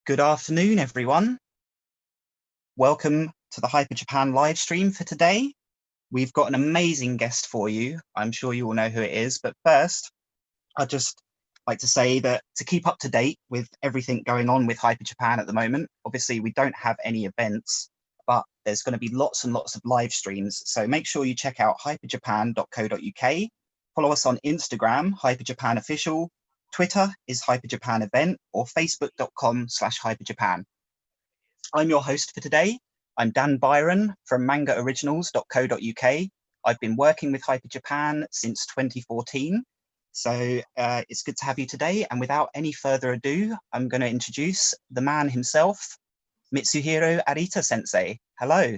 Good afternoon, everyone. Welcome to the Hyper Japan live stream for today. We've got an amazing guest for you. I'm sure you all know who it is, but first, I'd just like to say that to keep up to date with everything going on with Hyper Japan at the moment, obviously we don't have any events, but there's going to be lots and lots of live streams. So make sure you check out hyperjapan.co.uk. Follow us on Instagram, HyperJapanOfficial. Twitter is HyperJapan Event, or facebook.com/HyperJapan. I'm your host for today. I'm Dan Byron from Manga Originals.co.uk. I've been working with Hyper Japan since 2014. So it's good to have you today. And without any further ado, I'm going to introduce the man himself, Mitsuhiro Arita sensei. Hello.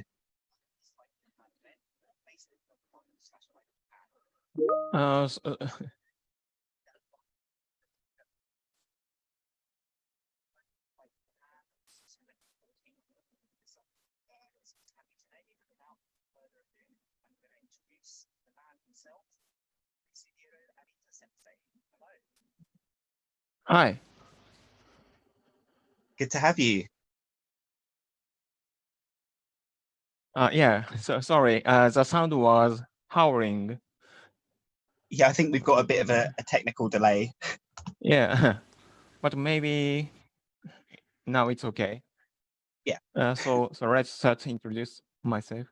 Hi. Good to have you. Yeah, so sorry, the sound was howling. Yeah, I think we've got a bit of a technical delay. Yeah, but maybe now it's okay. Yeah. So let's start to introduce myself.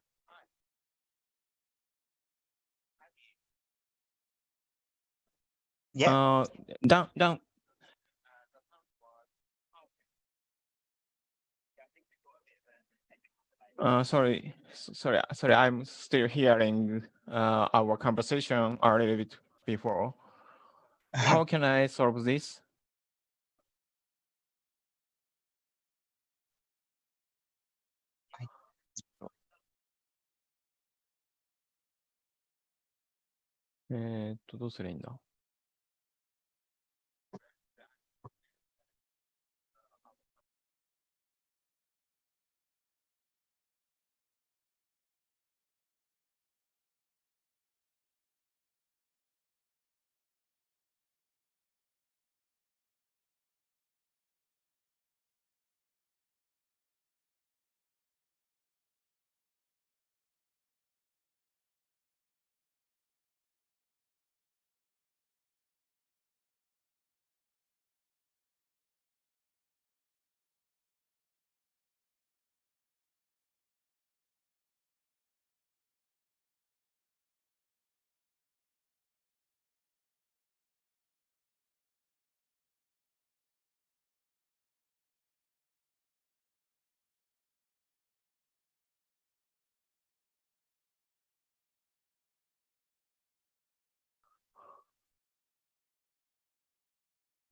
Yeah. Down. Sorry. I'm still hearing our conversation a little bit before. How can I solve this?どうすればいいんだ?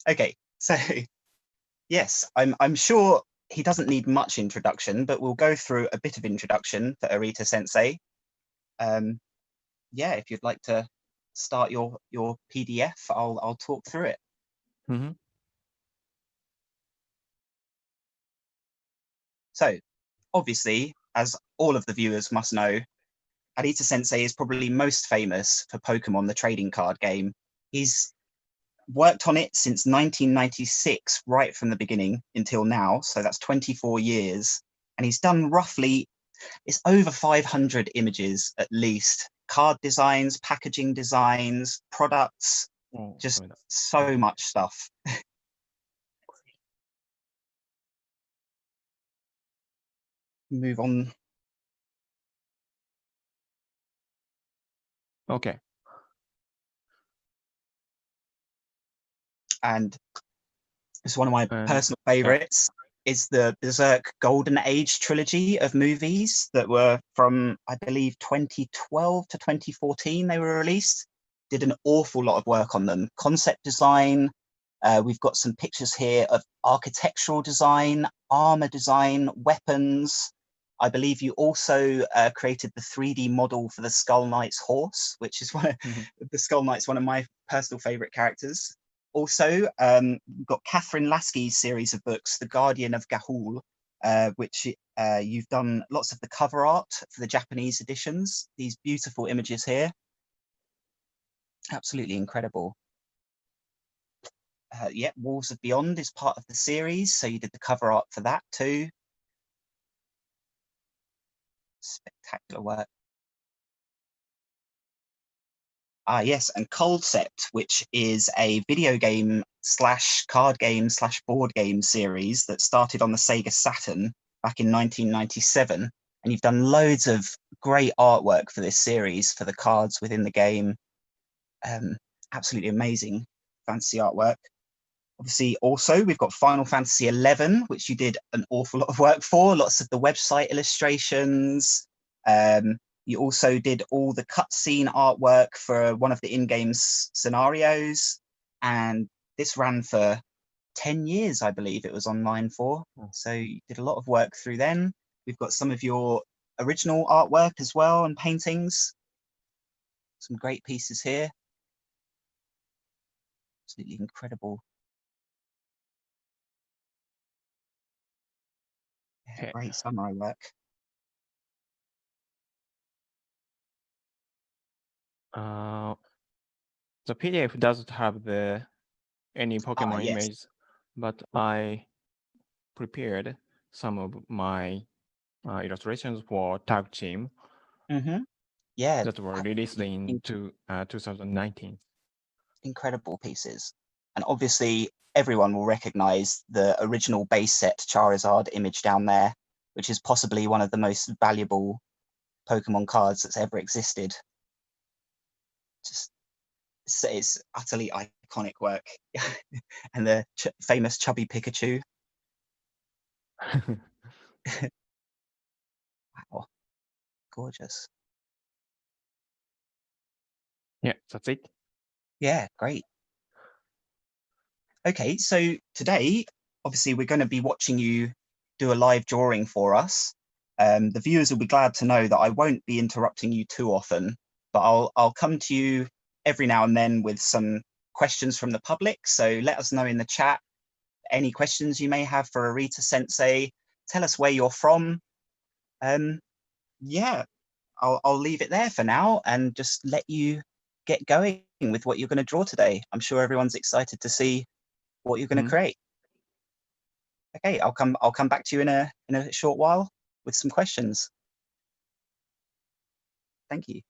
Okay, so yes, I'm sure he doesn't need much introduction, but we'll go through a bit of introduction for Arita Sensei. Yeah, if you'd like to start your PDF, I'll talk through it. Mm-hmm. So, obviously, as all of the viewers must know, Arita Sensei is probably most famous for Pokemon the trading card game. He's worked on it since 1996, right from the beginning until now. So that's 24 years. And he's done roughly, it's over 500 images at least, card designs, packaging designs, products, just so much stuff. Move on. Okay. And it's one of my personal favorites. Is the Berserk Golden Age trilogy of movies that were from, I believe, 2012 to 2014 they were released. Did an awful lot of work on them. Concept design. We've got some pictures here of architectural design, armor design, weapons. I believe you also created the 3D model for the Skull Knight's horse, which is the Skull Knight's one of my personal favorite characters. Also, we've got Catherine Lasky's series of books, The Guardian of Gahul, which you've done lots of the cover art for the Japanese editions. These beautiful images here. Absolutely incredible. Yeah, Walls of Beyond is part of the series, so you did the cover art for that too. Spectacular work. Ah, yes, and Concept, which is a video game slash card game slash board game series that started on the Sega Saturn back in 1997. And you've done loads of great artwork for this series for the cards within the game. Absolutely amazing fantasy artwork. Obviously, also, we've got Final Fantasy XI, which you did an awful lot of work for, lots of the website illustrations. You also did all the cutscene artwork for one of the in-game scenarios. And this ran for 10 years, I believe it was online for. So you did a lot of work through then. We've got some of your original artwork as well and paintings. Some great pieces here. Absolutely incredible. Yeah, great samurai work. The PDF doesn't have any Pokemon Yes. image, but I prepared some of my illustrations for Tag Team Yeah, that were released in 2019. incredible pieces. And obviously, everyone will recognize the original base set Charizard image down there, which is possibly one of the most valuable Pokemon cards that's ever existed. Just it's utterly iconic work. And the famous chubby Pikachu. Wow, gorgeous. Yeah, that's it. Yeah, great. Okay, so today, obviously, we're going to be watching you do a live drawing for us. The viewers will be glad to know that I won't be interrupting you too often, but I'll come to you every now and then with some questions from the public. So let us know in the chat any questions you may have for Arita Sensei. Tell us where you're from. Yeah, I'll leave it there for now and just let you get going with what you're going to draw today. I'm sure everyone's excited to see what you're going to create. Okay, I'll come back to you in a short while with some questions. Thank you.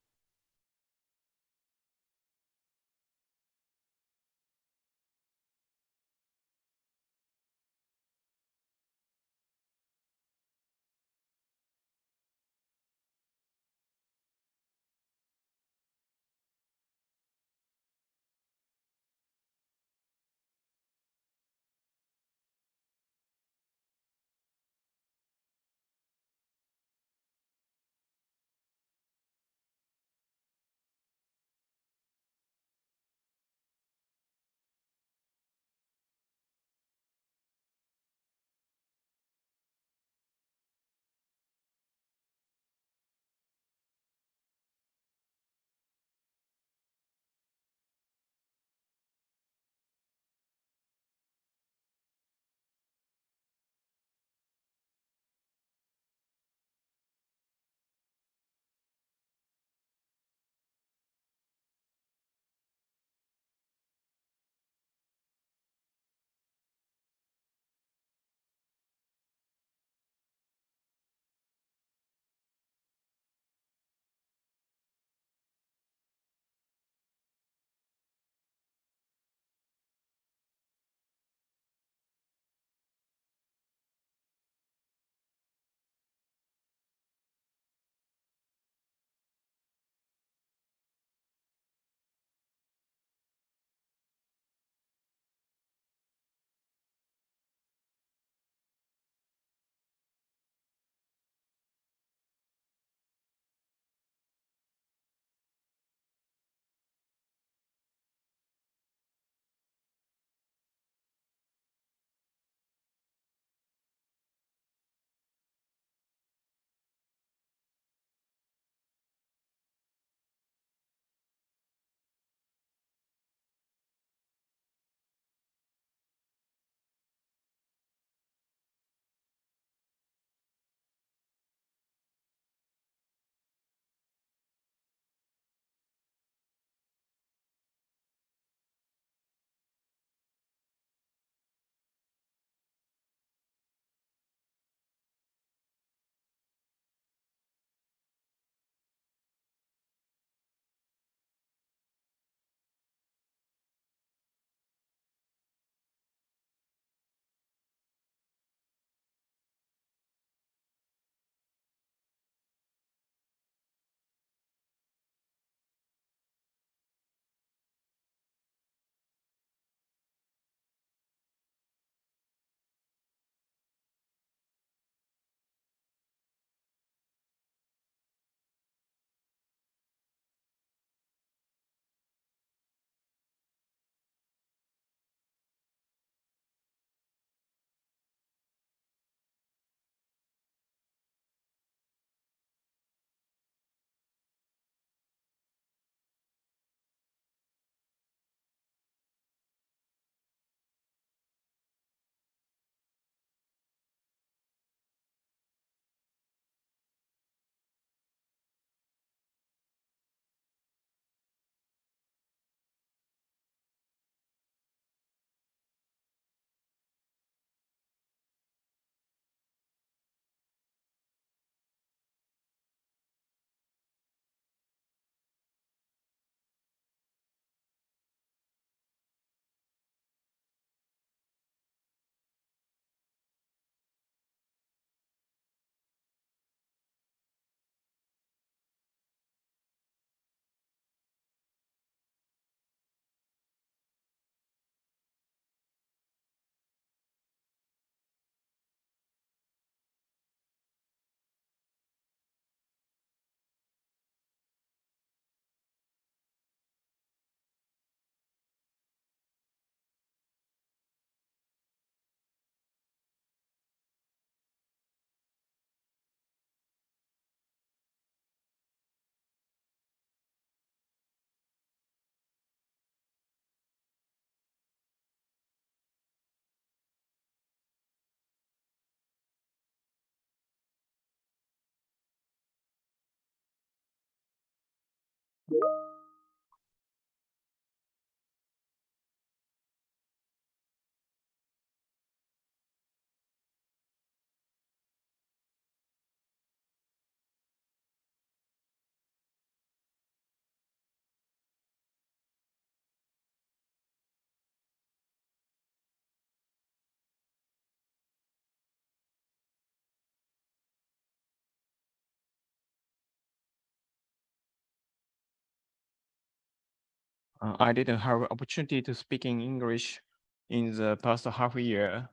I didn't have opportunity to speak in English in the past half year,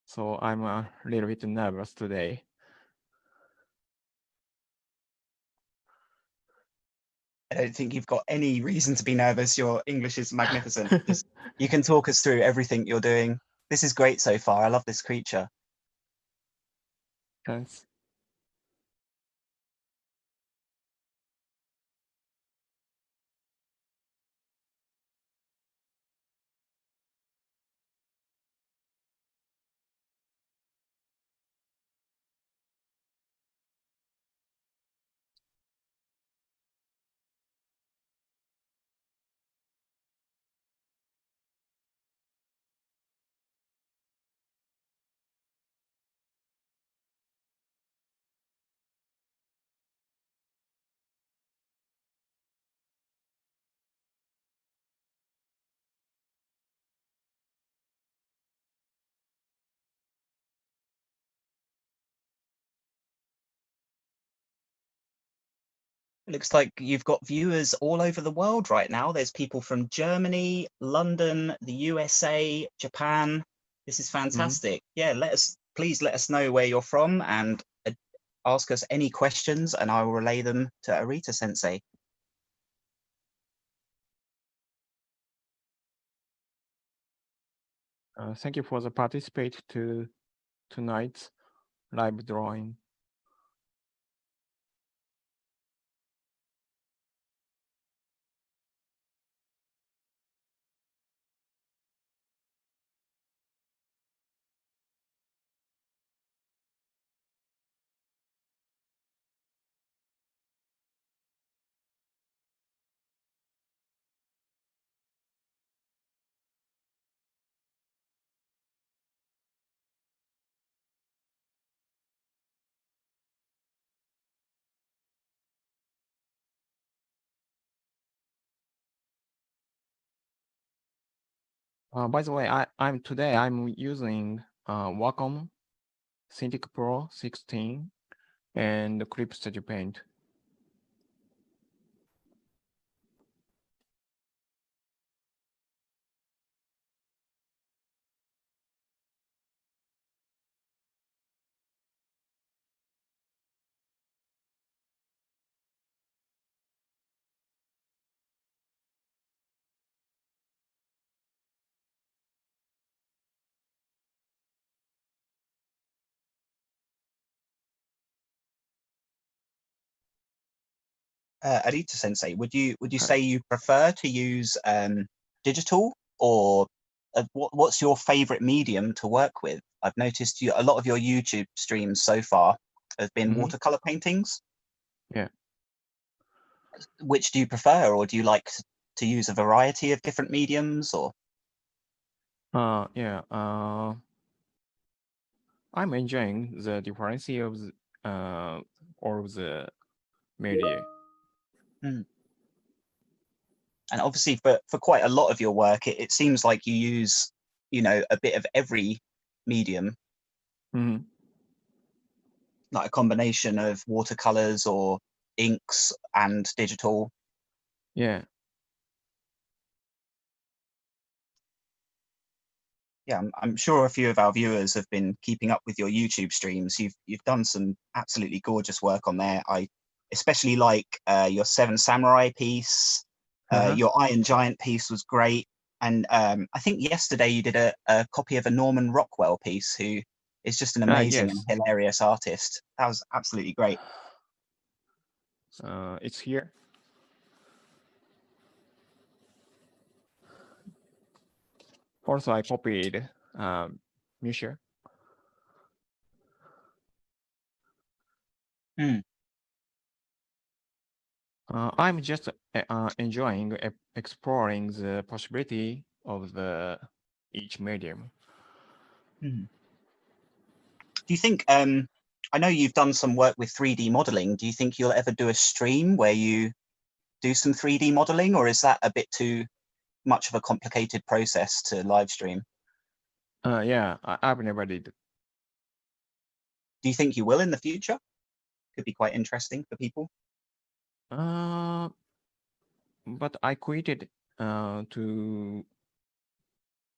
so I'm a little bit nervous today. I don't think you've got any reason to be nervous. Your English is magnificent. Just, you can talk us through everything you're doing. This is great so far. I love this creature. Thanks. It looks like you've got viewers all over the world right now. There's people from Germany, London, the USA, Japan. This is fantastic. Yeah, please let us know where you're from and ask us any questions and I will relay them to Arita Sensei. Thank you for the participate to tonight's live drawing. By the way, I'm using Wacom Cintiq Pro 16 and Clip Studio Paint. Arita Sensei, would you say you prefer to use digital or what's your favorite medium to work with? I've noticed a lot of your YouTube streams so far have been watercolor paintings. Yeah. Which do you prefer, or do you like to use a variety of different mediums, or? Yeah. I'm enjoying the difference of all of the media. And obviously for quite a lot of your work, it seems like you use, a bit of every medium. Like a combination of watercolors or inks and digital. Yeah. Yeah, I'm sure a few of our viewers have been keeping up with your YouTube streams. You've done some absolutely gorgeous work on there. I especially like your Seven Samurai piece. Your Iron Giant piece was great. And I think yesterday you did a copy of a Norman Rockwell piece, who is just an amazing Yes. and hilarious artist. That was absolutely great. It's here. Also, I copied Misha. I'm just enjoying exploring the possibility of each medium. Do you think, I know you've done some work with 3D modeling. Do you think you'll ever do a stream where you do some 3D modeling, or is that a bit too much of a complicated process to live stream? Yeah, I've never did. Do you think you will in the future? Could be quite interesting for people. But I quitted to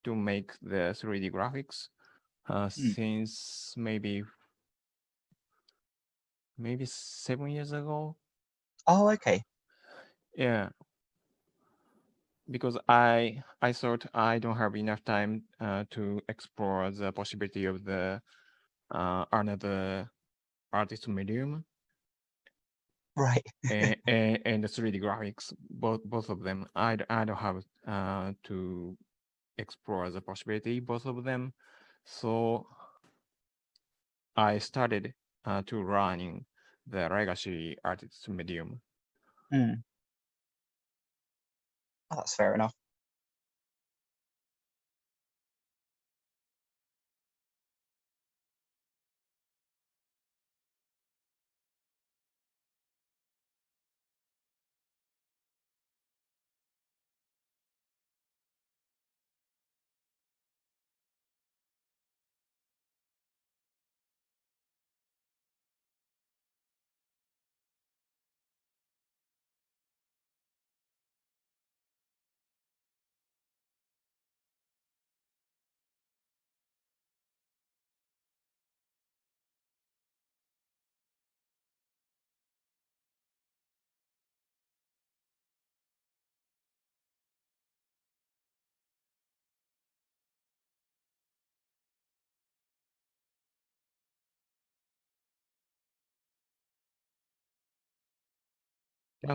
make the 3D graphics since maybe 7 years ago. Oh, okay. Yeah, because I thought I don't have enough time to explore the possibility of the another artist medium. Right. and the 3D graphics, both of them. I don't have to explore the possibility, both of them. So I started to learning the legacy artist medium. Oh, that's fair enough.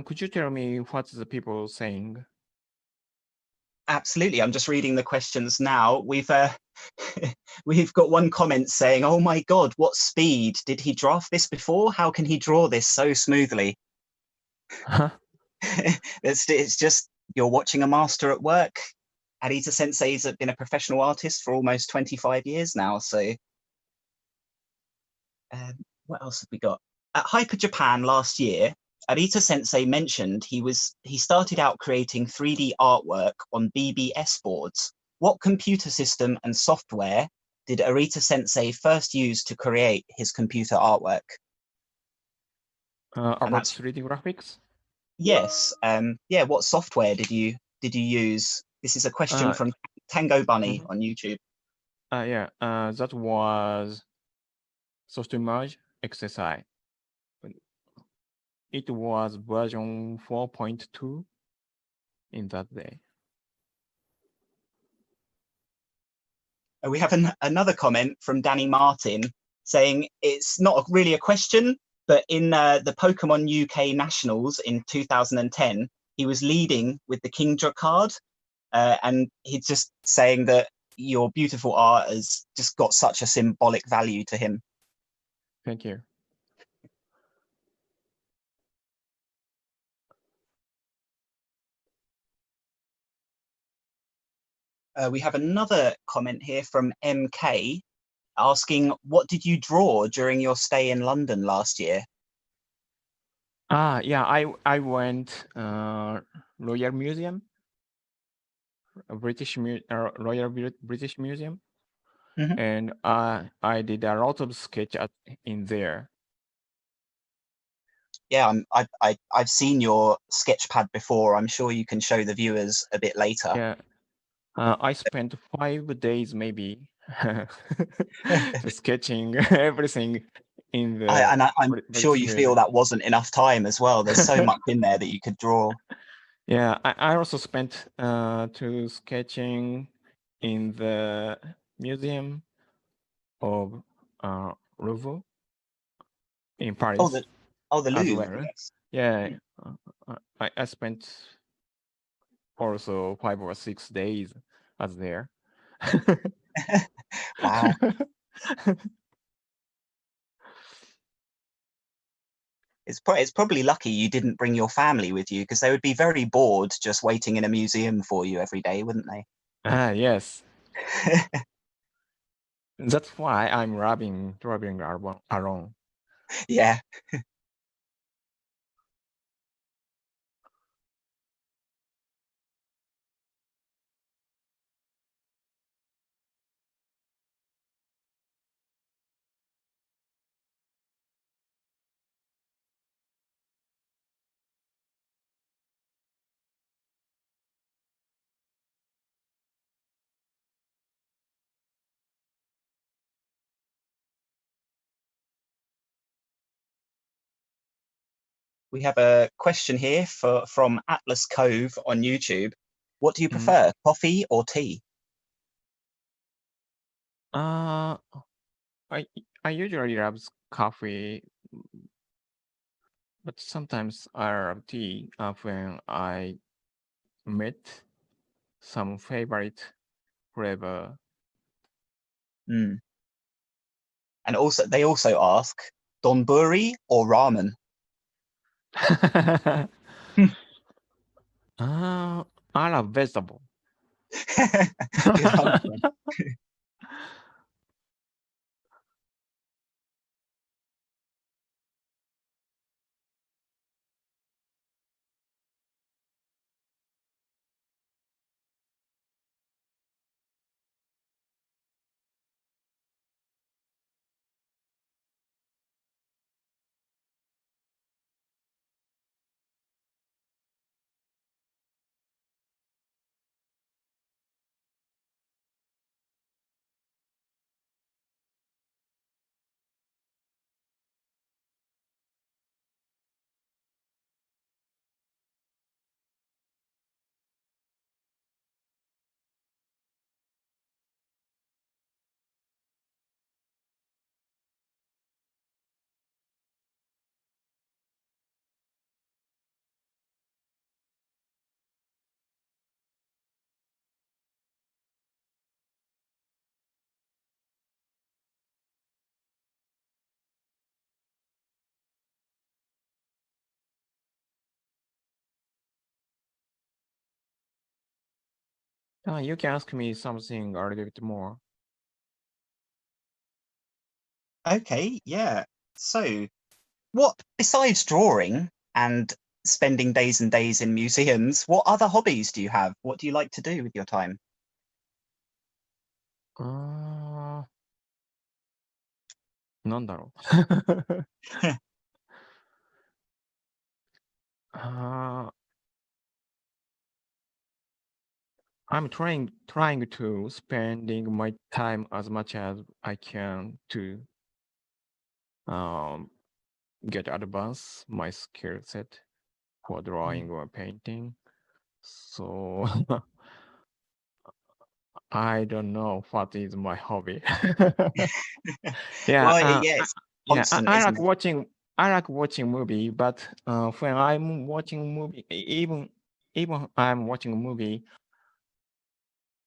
Could you tell me what the people saying? Absolutely. I'm just reading the questions now. We've we've got one comment saying, "Oh my God, what speed! Did he draft this before? How can he draw this so smoothly?" It's just you're watching a master at work. Arita Sensei's been a professional artist for almost 25 years now. So, what else have we got? At Hyper Japan last year, Arita Sensei mentioned he started out creating 3D artwork on BBS boards. What computer system and software did Arita Sensei first use to create his computer artwork? About 3D graphics? Yes. Yeah. What software did you use? This is a question from Tango Bunny on YouTube. Yeah. That was Softimage XSI. It was version 4.2 in that day. We have another comment from Danny Martin saying it's not really a question, but in the Pokemon UK Nationals in 2010, he was leading with the Kingdra card, and he's just saying that your beautiful art has just got such a symbolic value to him. Thank you. We have another comment here from MK asking, what did you draw during your stay in London last year? Yeah, I went Royal Museum, Royal British Museum, and I did a lot of sketch in there. Yeah, I've seen your sketchpad before. I'm sure you can show the viewers a bit later. Yeah, I spent 5 days maybe sketching everything in the. I'm sure you feel that wasn't enough time as well. There's so much in there that you could draw. Yeah, I also spent to sketching in the museum of Louvre in Paris. The Louvre. Well. Yes. Yeah, I spent also 5 or 6 days as there. Wow. It's probably lucky you didn't bring your family with you, because they would be very bored just waiting in a museum for you every day, wouldn't they? Yes. That's why I'm traveling alone. Yeah. We have a question here from Atlas Cove on YouTube. What do you prefer, coffee or tea? I usually love coffee, but sometimes I love tea when I meet some favorite flavor. Mm. And also, they also ask, donburi or ramen? I love vegetable. Good answer. You can ask me something a little bit more. Okay, yeah. So, what, besides drawing and spending days and days in museums, what other hobbies do you have? What do you like to do with your time? なんだろう。I'm trying to spending my time as much as I can to get advance my skill set for drawing or painting. So I don't know what is my hobby. Well, Yeah, yeah, it's yeah. constant, I isn't like it? watching. I like watching movie, but when I'm watching movie, even I'm watching a movie,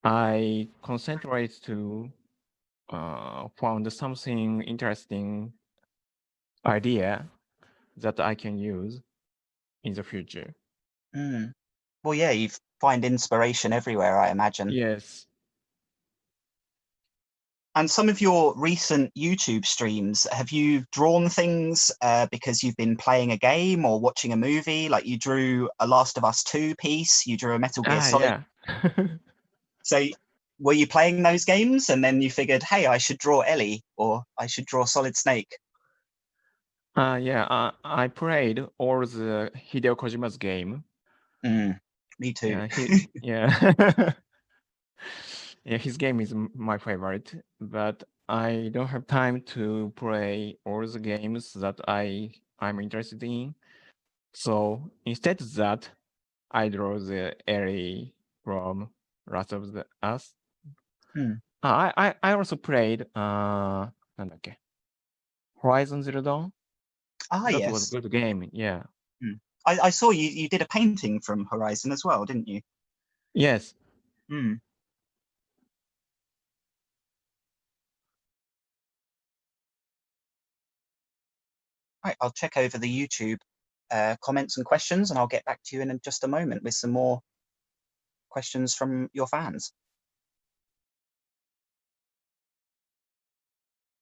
I concentrate to found something interesting idea that I can use in the future. Mm. Well, yeah, you find inspiration everywhere, I imagine. Yes. And some of your recent YouTube streams, have you drawn things because you've been playing a game or watching a movie? Like you drew a Last of Us 2 piece, you drew a Metal Gear Solid. Yeah. So were you playing those games and then you figured, hey, I should draw Ellie or I should draw Solid Snake? Yeah. I played all the Hideo Kojima's game. Me too. Yeah. Yeah, his game is my favorite, but I don't have time to play all the games that I'm interested in. So instead of that, I draw the Ellie from Last of Us. Hmm. I also played なんだっけ Horizon Zero Dawn. Ah, That was a yes. good game. Yeah. Hmm. I saw you did a painting from Horizon as well, didn't you? Yes. Hmm. Right, I'll check over the YouTube comments and questions, and I'll get back to you in just a moment with some more questions from your fans.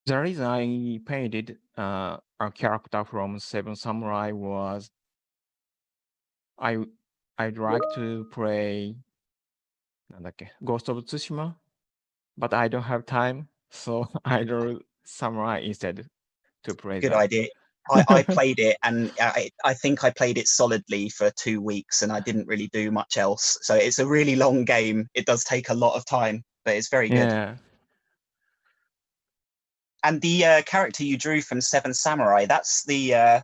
The reason I painted a character from Seven Samurai was I'd like to play なんだっけ Ghost of Tsushima, but I don't have time, so I drew Samurai instead to play Good that. idea. I played it, and I think I played it solidly for 2 weeks, and I didn't really do much else. So it's a really long game. It does take a lot of time, but it's very good. Yeah. And the character you drew from Seven Samurai, that's the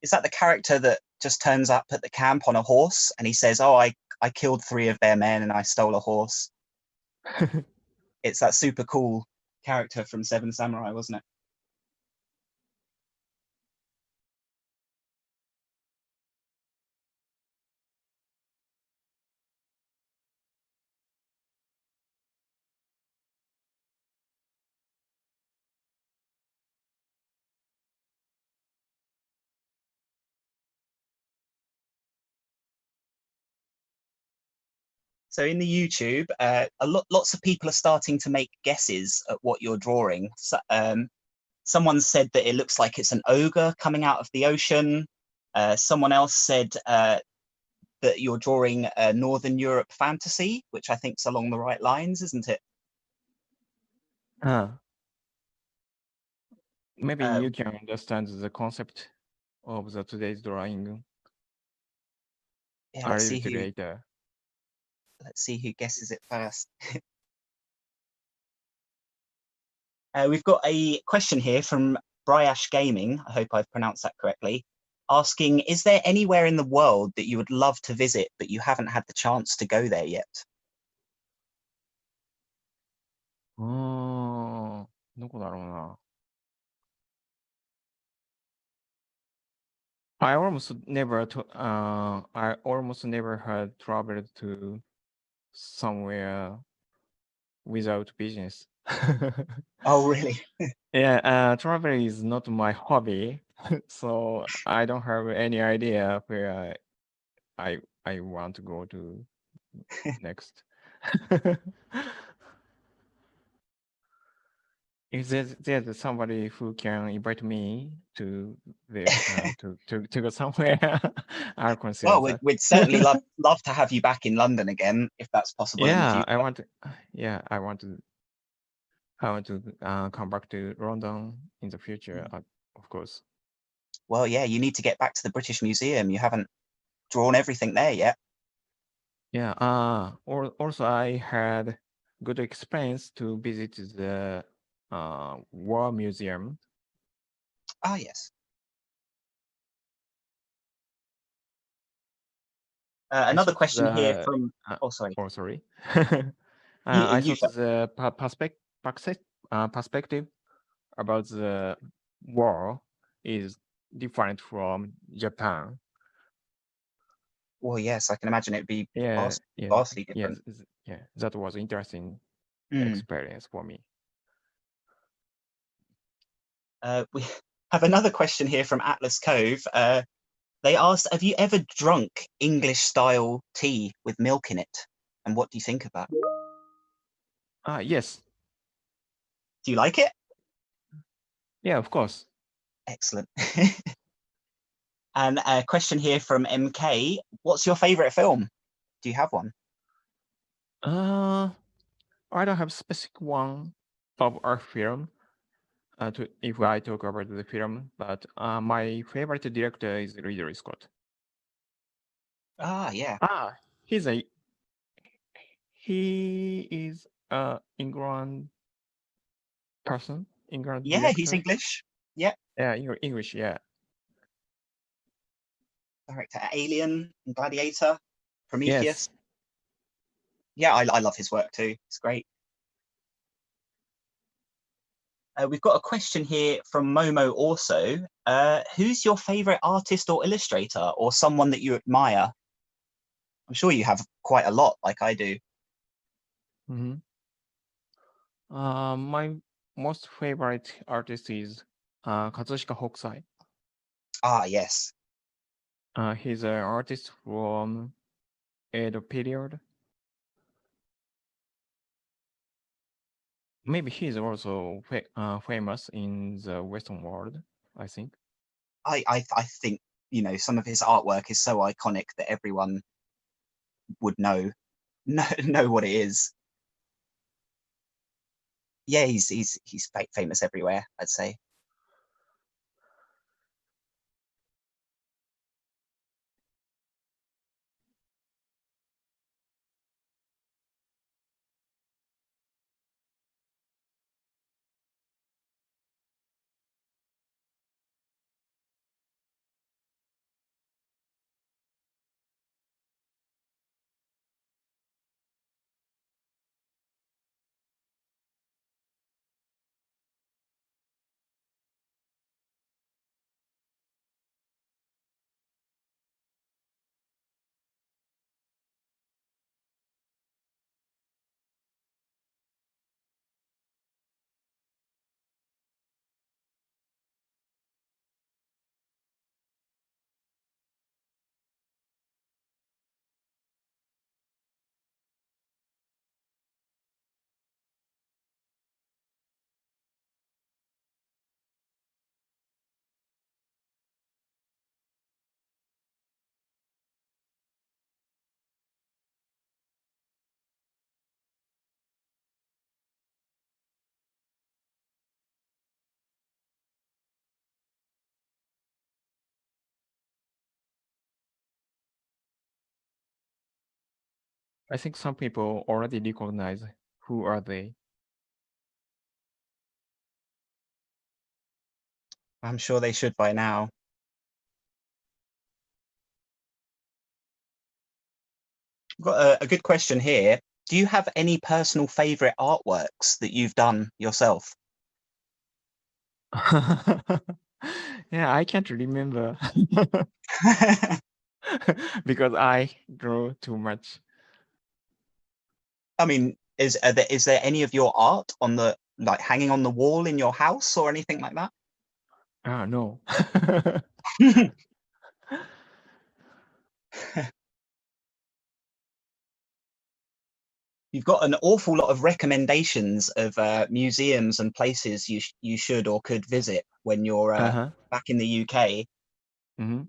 is that the character that just turns up at the camp on a horse and he says, "Oh, I killed 3 of their men and I stole a horse." It's that super cool character from Seven Samurai, wasn't it? So in the YouTube, lots of people are starting to make guesses at what you're drawing. So, someone said that it looks like it's an ogre coming out of the ocean. Someone else said that you're drawing a Northern Europe fantasy, which I think's along the right lines, isn't it? Maybe you can understand the concept of the today's drawing Yeah, a let's little see bit who later. guesses it first. We've got a question here from Bryash Gaming. I hope I've pronounced that correctly. Asking, is there anywhere in the world that you would love to visit, but you haven't had the chance to go there yet? どこだろうな。I almost never had traveled to somewhere without business. Oh, really? Yeah, travel is not my hobby, so I don't have any idea where I want to go to next. If there's somebody who can invite me to go somewhere, I'll consider Well, that. we'd certainly love to have you back in London again, if that's possible in the Yeah, future. I want to come back to London in the future, of course. Well, yeah, you need to get back to the British Museum. You haven't drawn everything there yet. Yeah. Also, I had good experience to visit the War Museum. Ah, yes. Another question here from. Oh, sorry. Oh, sorry. You, I you thought the perspective about the war is different from Japan. Well, yes, I can imagine it'd be Yeah, vastly different. yeah. That was interesting Mm. experience for me. We have another question here from Atlas Cove. They asked, have you ever drunk English-style tea with milk in it? And what do you think of that? Yes. Do you like it? Yeah, of course. Excellent. And a question here from MK. What's your favorite film? Do you have one? I don't have specific one of our film. If I talk about the film, but my favorite director is Ridley Scott. Ah, yeah. He is England person, England Yeah, director. he's English. Yeah. Yeah, English. Yeah. Director Alien and Gladiator, Prometheus. Yes. Yeah, I love his work too. It's great. We've got a question here from Momo also. Who's your favorite artist or illustrator or someone that you admire? I'm sure you have quite a lot, like I do. My most favorite artist is Katsushika Hokusai. Ah, yes. He's an artist from Edo period. Maybe he's also famous in the Western world, I think. I think, you know, some of his artwork is so iconic that everyone would know what it is. Yeah, he's famous everywhere, I'd say. I think some people already recognize who are they. I'm sure they should by now. I've got a good question here. Do you have any personal favorite artworks that you've done yourself? Yeah, I can't remember because I draw too much. I mean, is there any of your art on the like hanging on the wall in your house or anything like that? Ah, no. You've got an awful lot of recommendations of museums and places you should or could visit when you're Uh-huh. back in the UK. Mm-hmm.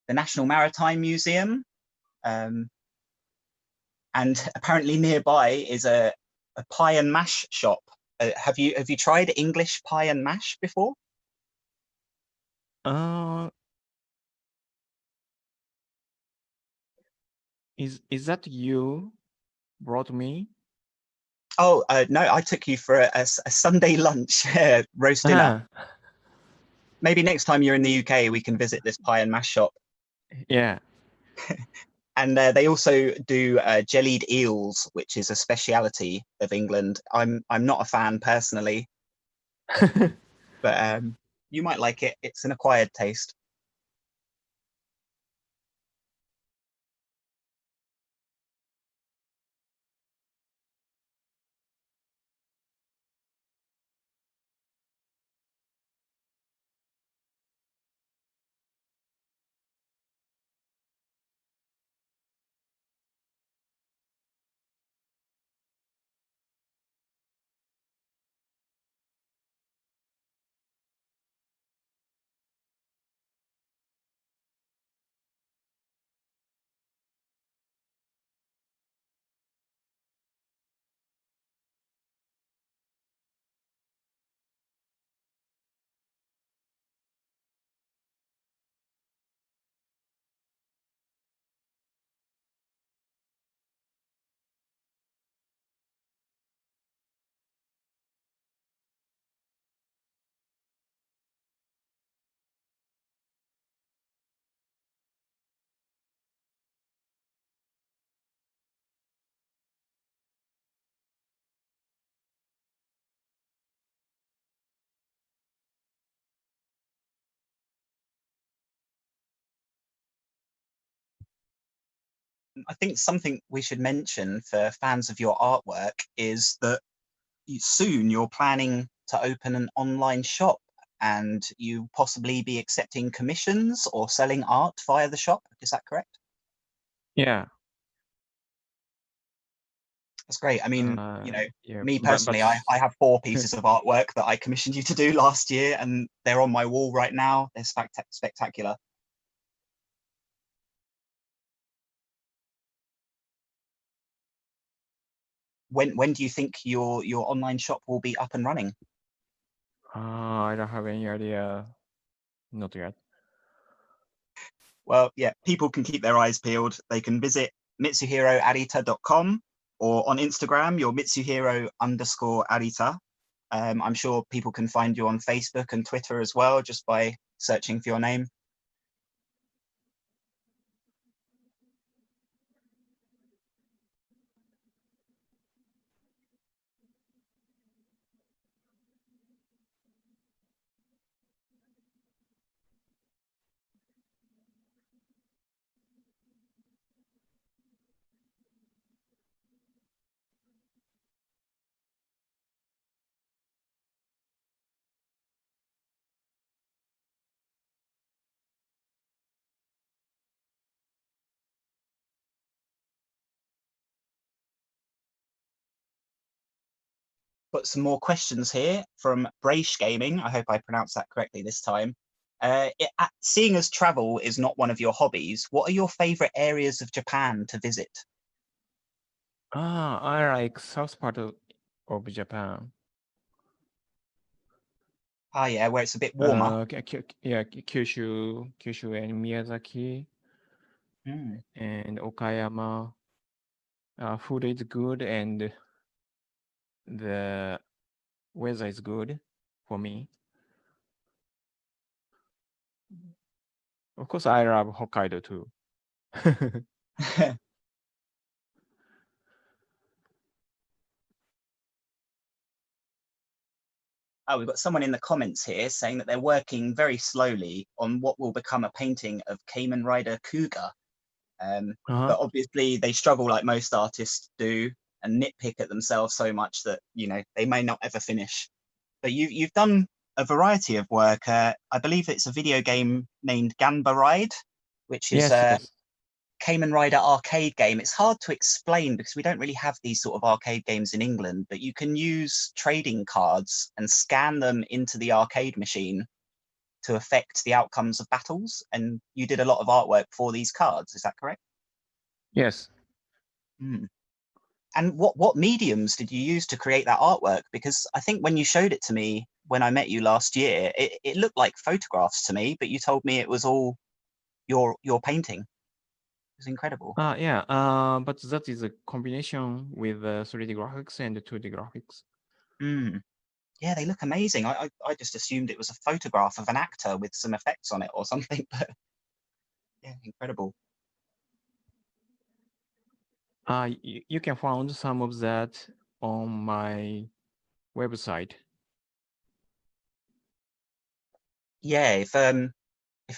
The National Maritime Museum, um, and apparently nearby is a pie and mash shop. Have you tried English pie and mash before? Uh, is that you brought me? Oh no, I took you for a Sunday lunch roast dinner. Ah, Maybe next time you're in the UK, we can visit this pie and mash shop. yeah. And they also do jellied eels, which is a speciality of England. I'm not a fan personally, but you might like it. It's an acquired taste. I think something we should mention for fans of your artwork is that soon you're planning to open an online shop and you possibly be accepting commissions or selling art via the shop. Is that correct? Yeah. That's great. I mean, Yeah, me personally, I have 4 pieces of artwork that I commissioned you to do last year, and they're on my wall right now. They're spectacular. When do you think your online shop will be up and running? I don't have any idea. Not yet. Well, yeah, people can keep their eyes peeled. They can visit mitsuhiroarita.com, or on Instagram, you're mitsuhiro_arita. I'm sure people can find you on Facebook and Twitter as well, just by searching for your name. Got some more questions here from Braish Gaming. I hope I pronounced that correctly this time. Seeing as travel is not one of your hobbies, what are your favorite areas of Japan to visit? I like south part of Japan. Ah, yeah, where it's a bit warmer. Kyushu and Miyazaki and Okayama. Food is good and the weather is good for me. Of course, I love Hokkaido too. Oh, we've got someone in the comments here saying that they're working very slowly on what will become a painting of Kamen Rider Kuga. But obviously they struggle like most artists do and nitpick at themselves so much that, they may not ever finish. But you've done a variety of work. I believe it's a video game named Ganba Ride, which is a Kamen Rider arcade game. It's hard to explain because we don't really have these sort of arcade games in England, but you can use trading cards and scan them into the arcade machine to affect the outcomes of battles. And you did a lot of artwork for these cards. Is that correct? Yes. And what mediums did you use to create that artwork? Because I think when you showed it to me when I met you last year, it looked like photographs to me, but you told me it was all your painting. It was incredible. Yeah, but that is a combination with 3D graphics and 2D graphics. Yeah, they look amazing. I just assumed it was a photograph of an actor with some effects on it or something, but yeah, incredible. You can find some of that on my website. Yeah, if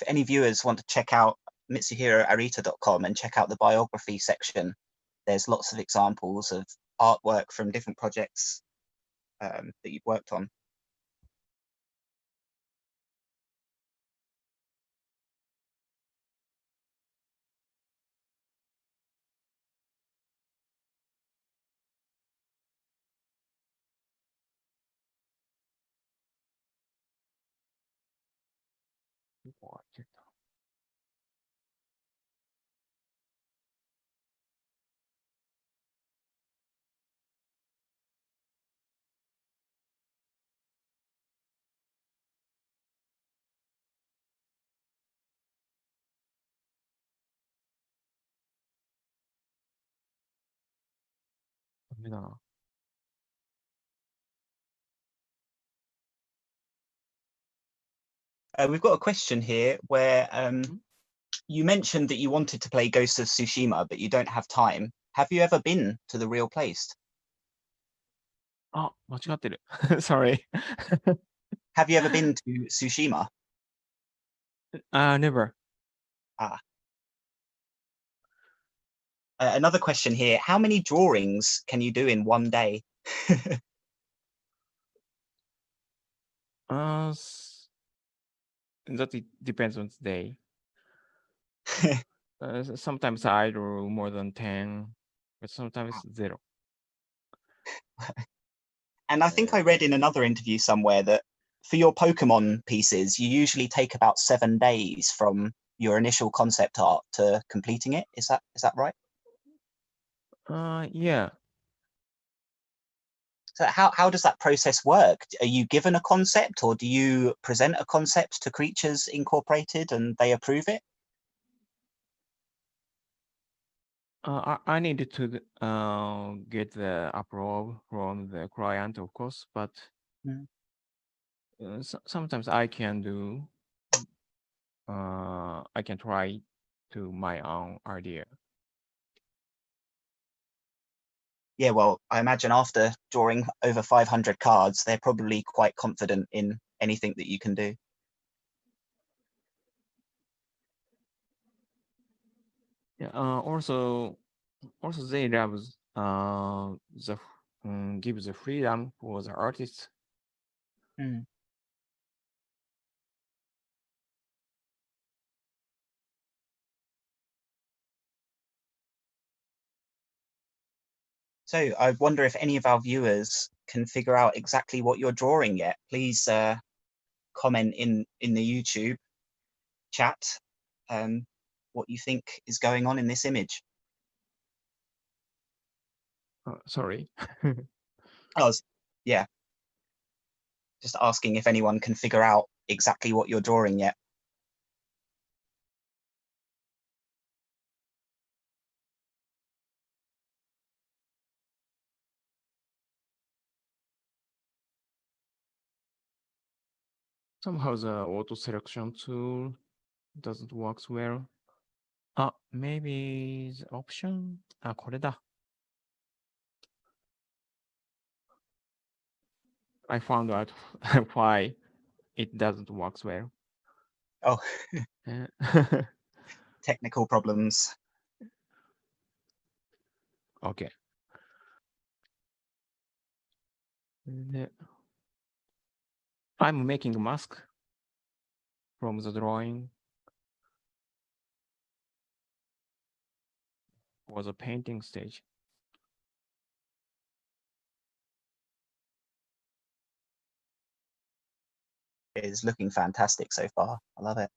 any viewers want to check out mitsuhiroarita.com and check out the biography section, there's lots of examples of artwork from different projects that you've worked on. We've got a question here where you mentioned that you wanted to play Ghost of Tsushima, but you don't have time. Have you ever been to the real place? 間違ってる。Sorry. Have you ever been to Tsushima? Never. Another question here. How many drawings can you do in one day? that it depends on the day. Sometimes I draw more than 10, but sometimes 0. And I think I read in another interview somewhere that for your Pokemon pieces, you usually take about 7 days from your initial concept art to completing it. Is that right? Yeah. So how does that process work? Are you given a concept, or do you present a concept to Creatures Incorporated and they approve it? I needed to get the approval from the client, of course, but Mm. sometimes I can do. I can try to my own idea. Yeah, well, I imagine after drawing over 500 cards, they're probably quite confident in anything that you can do. Yeah. Also they love give the freedom for the artists. Mm. So I wonder if any of our viewers can figure out exactly what you're drawing yet. Please comment in the YouTube chat what you think is going on in this image. Sorry. Yeah, just asking if anyone can figure out exactly what you're drawing yet. Somehow the auto selection tool doesn't work well. Maybe the option? これだ. I found out why it doesn't work well. Oh, Uh, technical problems. Okay. I'm making a mask from the drawing for the painting stage. It is looking fantastic so far. I love it.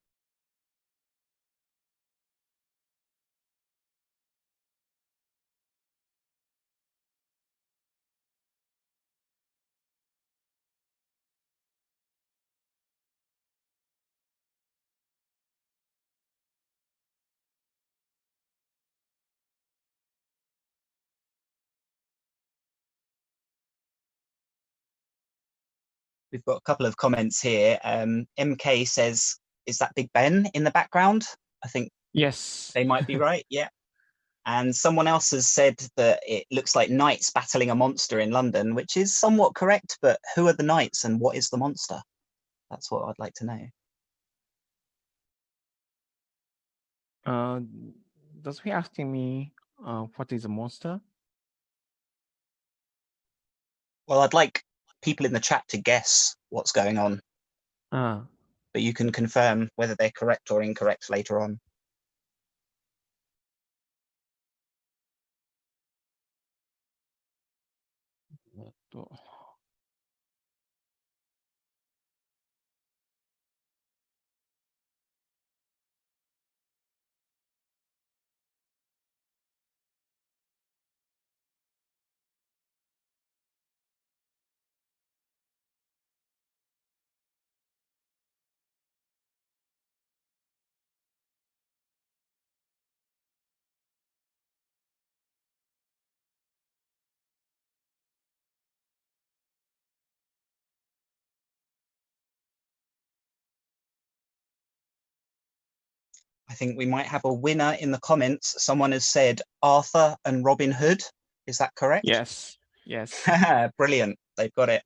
We've got a couple of comments here. MK says, is that Big Ben in the background? I think Yes. they might be right. Yeah. And someone else has said that it looks like knights battling a monster in London, which is somewhat correct, but who are the knights and what is the monster? That's what I'd like to know. Does he asking me what is a monster? Well, I'd like people in the chat to guess what's going on, Uh, but you can confirm whether they're correct or incorrect later on. I think we might have a winner in the comments. Someone has said Arthur and Robin Hood. Is that correct? yes. Yes. Brilliant. They've got it.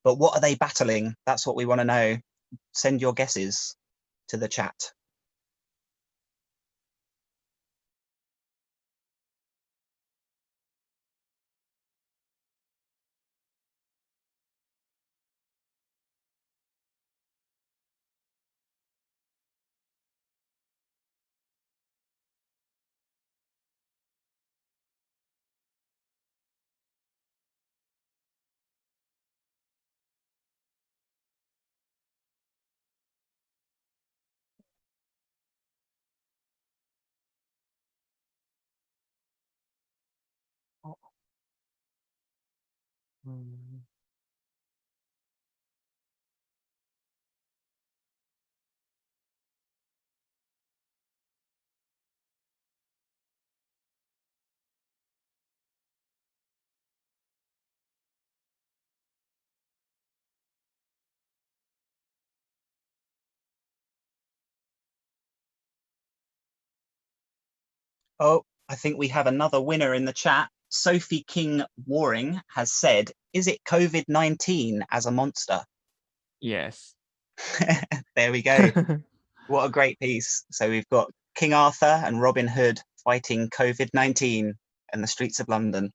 But what are they battling? That's what we want to know. Send your guesses to the chat. Oh, I think we have another winner in the chat. Sophie King Waring has said, "Is it COVID-19 as a monster?" Yes. There we go. What a great piece. So we've got King Arthur and Robin Hood fighting COVID-19 in the streets of London.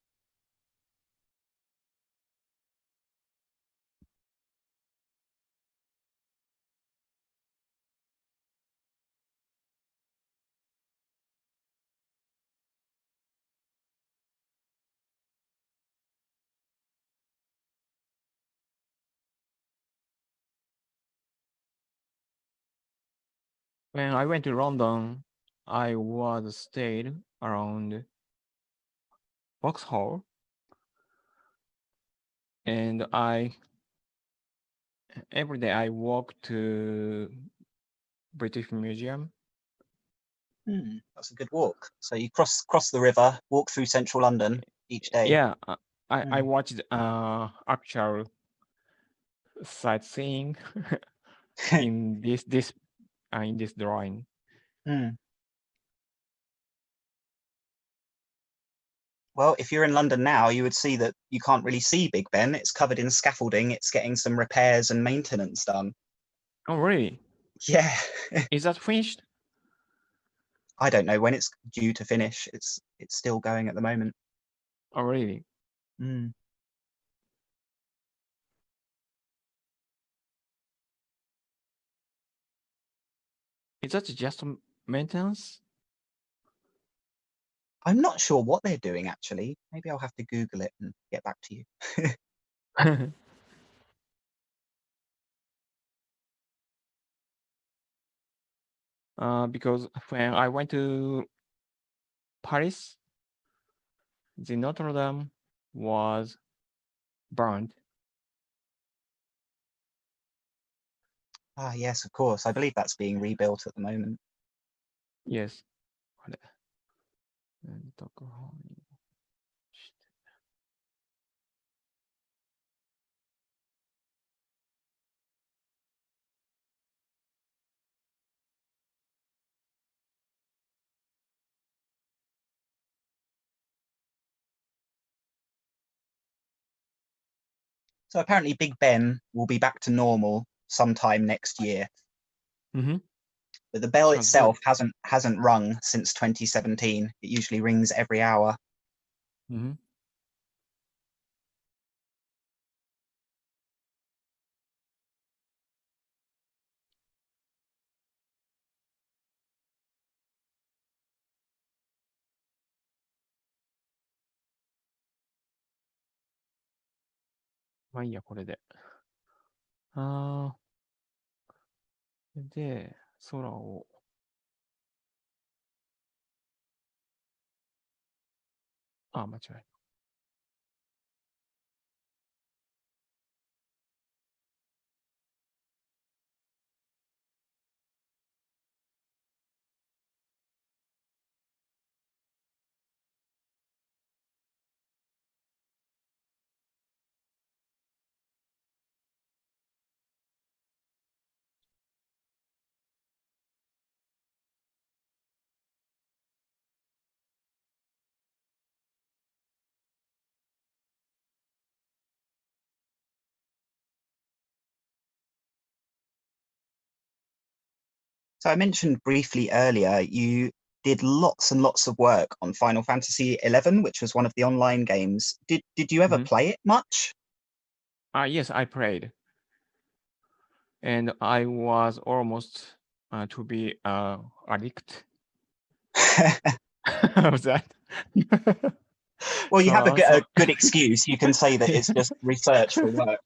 When I went to London, I was stayed around Vauxhall, and every day I walk to British Museum. That's a good walk. So you cross the river, walk through central London each day. Yeah, I watched actual sightseeing in this drawing. Well, if you're in London now, you would see that you can't really see Big Ben. It's covered in scaffolding. It's getting some repairs and maintenance done. Oh, really? Yeah. Is that finished? I don't know when it's due to finish. It's still going at the moment. Oh, really? Is that just maintenance? I'm not sure what they're doing, actually. Maybe I'll have to Google it and get back to you. Because when I went to Paris, the Notre Dame was burned. Ah, yes, of course. I believe that's being rebuilt at the moment. Yes. So apparently Big Ben will be back to normal sometime next year. But the bell Sounds itself good. hasn't rung since 2017. It usually rings every hour.まあいいや、これで。あー。で、空を。あ、間違えた。So I mentioned briefly earlier, you did lots and lots of work on Final Fantasy XI, which was one of the online games. Did you ever play it much? Yes, I played. And I was almost to be addict of that. Well, you have a good excuse. You can say that it's just research for work.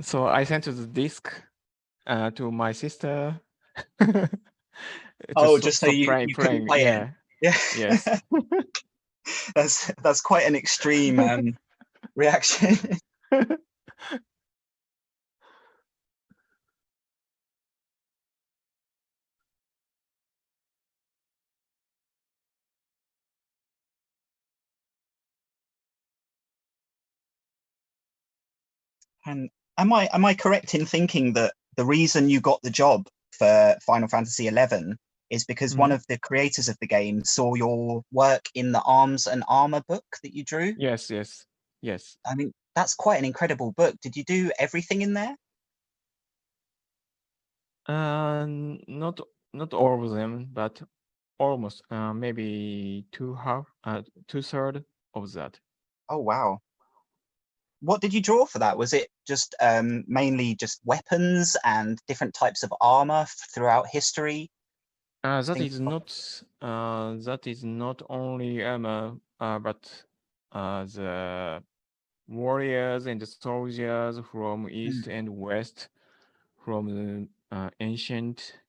So I sent the disc to my sister. Oh, just so you couldn't play it. Yeah, Yes. that's quite an extreme reaction. And am I correct in thinking that the reason you got the job for Final Fantasy XI is because one Mhm. of the creators of the game saw your work in the Arms and Armor book that you drew? Yes, yes, yes. I mean, that's quite an incredible book. Did you do everything in there? Not not all of them, but almost. Maybe two third of that. Oh wow. What did you draw for that? Was it just mainly just weapons and different types of armor throughout history? That Things is like not that is not only but the warriors and soldiers from Mm. east and west, from the ancient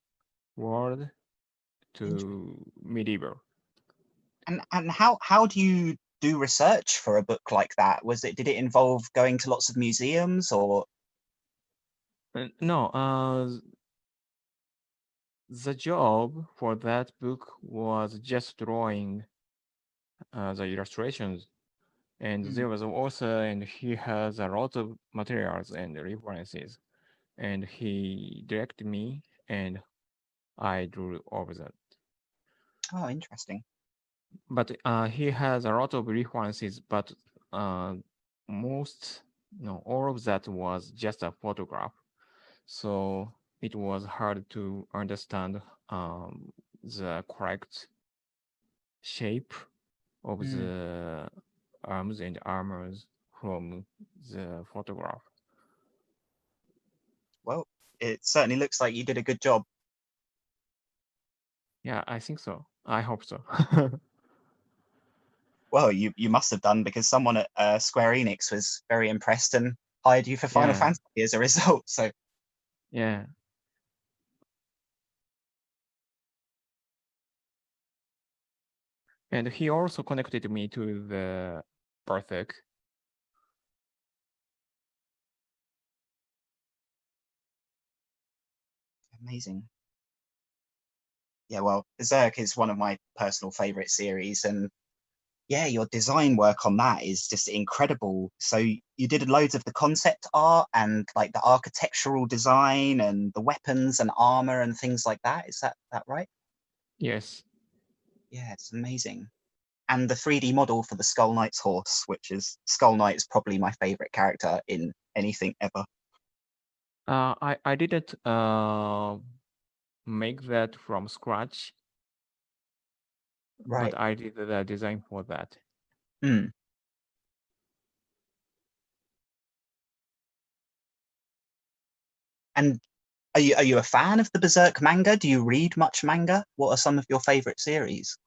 world to medieval. And how do you do research for a book like that? Did it involve going to lots of museums or No, the job for that book was just drawing the illustrations, and Mm. there was an author, and he has a lot of materials and references, and he directed me, and I drew over that. Oh, interesting. But he has a lot of references, but uh, most, no, all of that was just a photograph. So it was hard to understand the correct shape of Mm. the arms and armors from the photograph. Well, it certainly looks like you did a good job. Yeah, I think so. I hope so. Well, you must have done because someone at Square Enix was very impressed and hired you for Final Yeah, Fantasy as a result. So yeah. And he also connected me to the Berserk. amazing. Yeah, well, Berserk is one of my personal favorite series, and yeah, your design work on that is just incredible. So you did loads of the concept art and like the architectural design and the weapons and armor and things like that. Is that right? Yes. Yeah, it's amazing. And the 3D model for the Skull Knight's horse, which is Skull Knight is probably my favorite character in anything ever. I didn't make that from scratch, Right. but I did the design for that. Hmm. And are you a fan of the Berserk manga? Do you read much manga? What are some of your favorite series?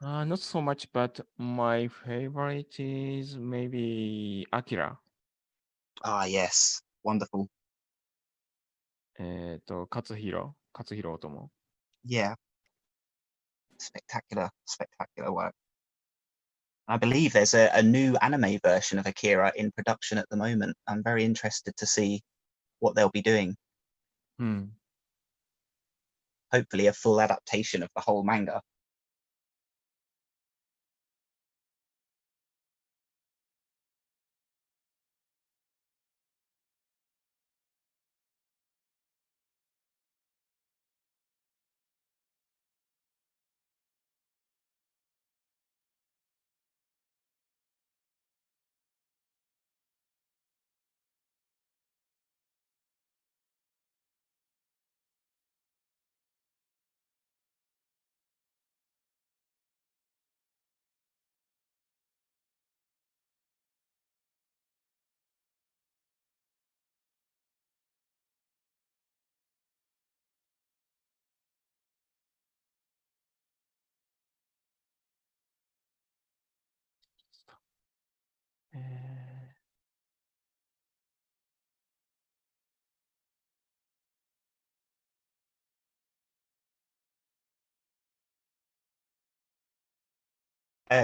Not so much, but my favorite is maybe Akira. Ah, yes. Wonderful. 勝弘Otomo. Yeah, spectacular, spectacular work. I believe there's a new anime version of Akira in production at the moment. I'm very interested to see what they'll be doing. Hmm. Hopefully, a full adaptation of the whole manga.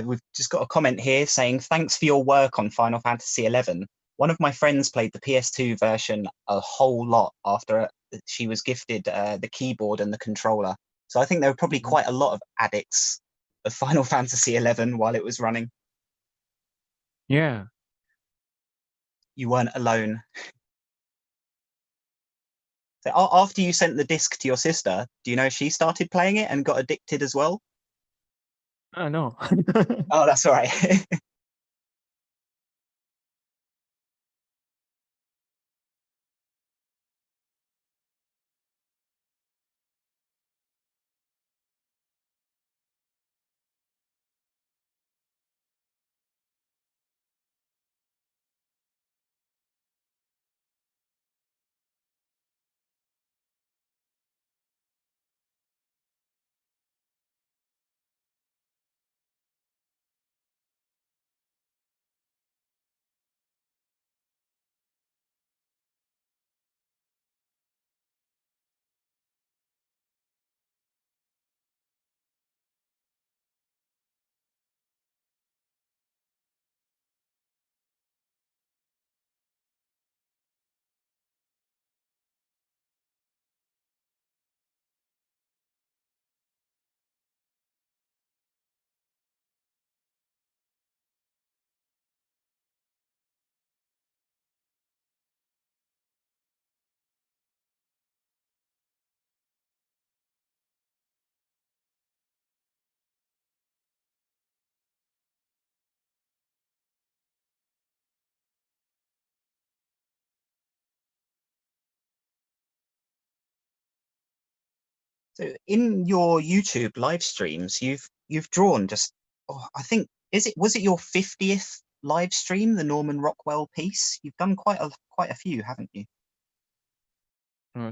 We've just got a comment here saying, thanks for your work on Final Fantasy XI. One of my friends played the PS2 version a whole lot after she was gifted the keyboard and the controller. So I think there were probably quite a lot of addicts of Final Fantasy XI while it was running. Yeah. You weren't alone. So after you sent the disc to your sister, do you know she started playing it and got addicted as well? No. Oh, that's all right. So in your YouTube live streams, you've drawn just I think was it your 50th live stream, the Norman Rockwell piece? You've done quite a few, haven't you?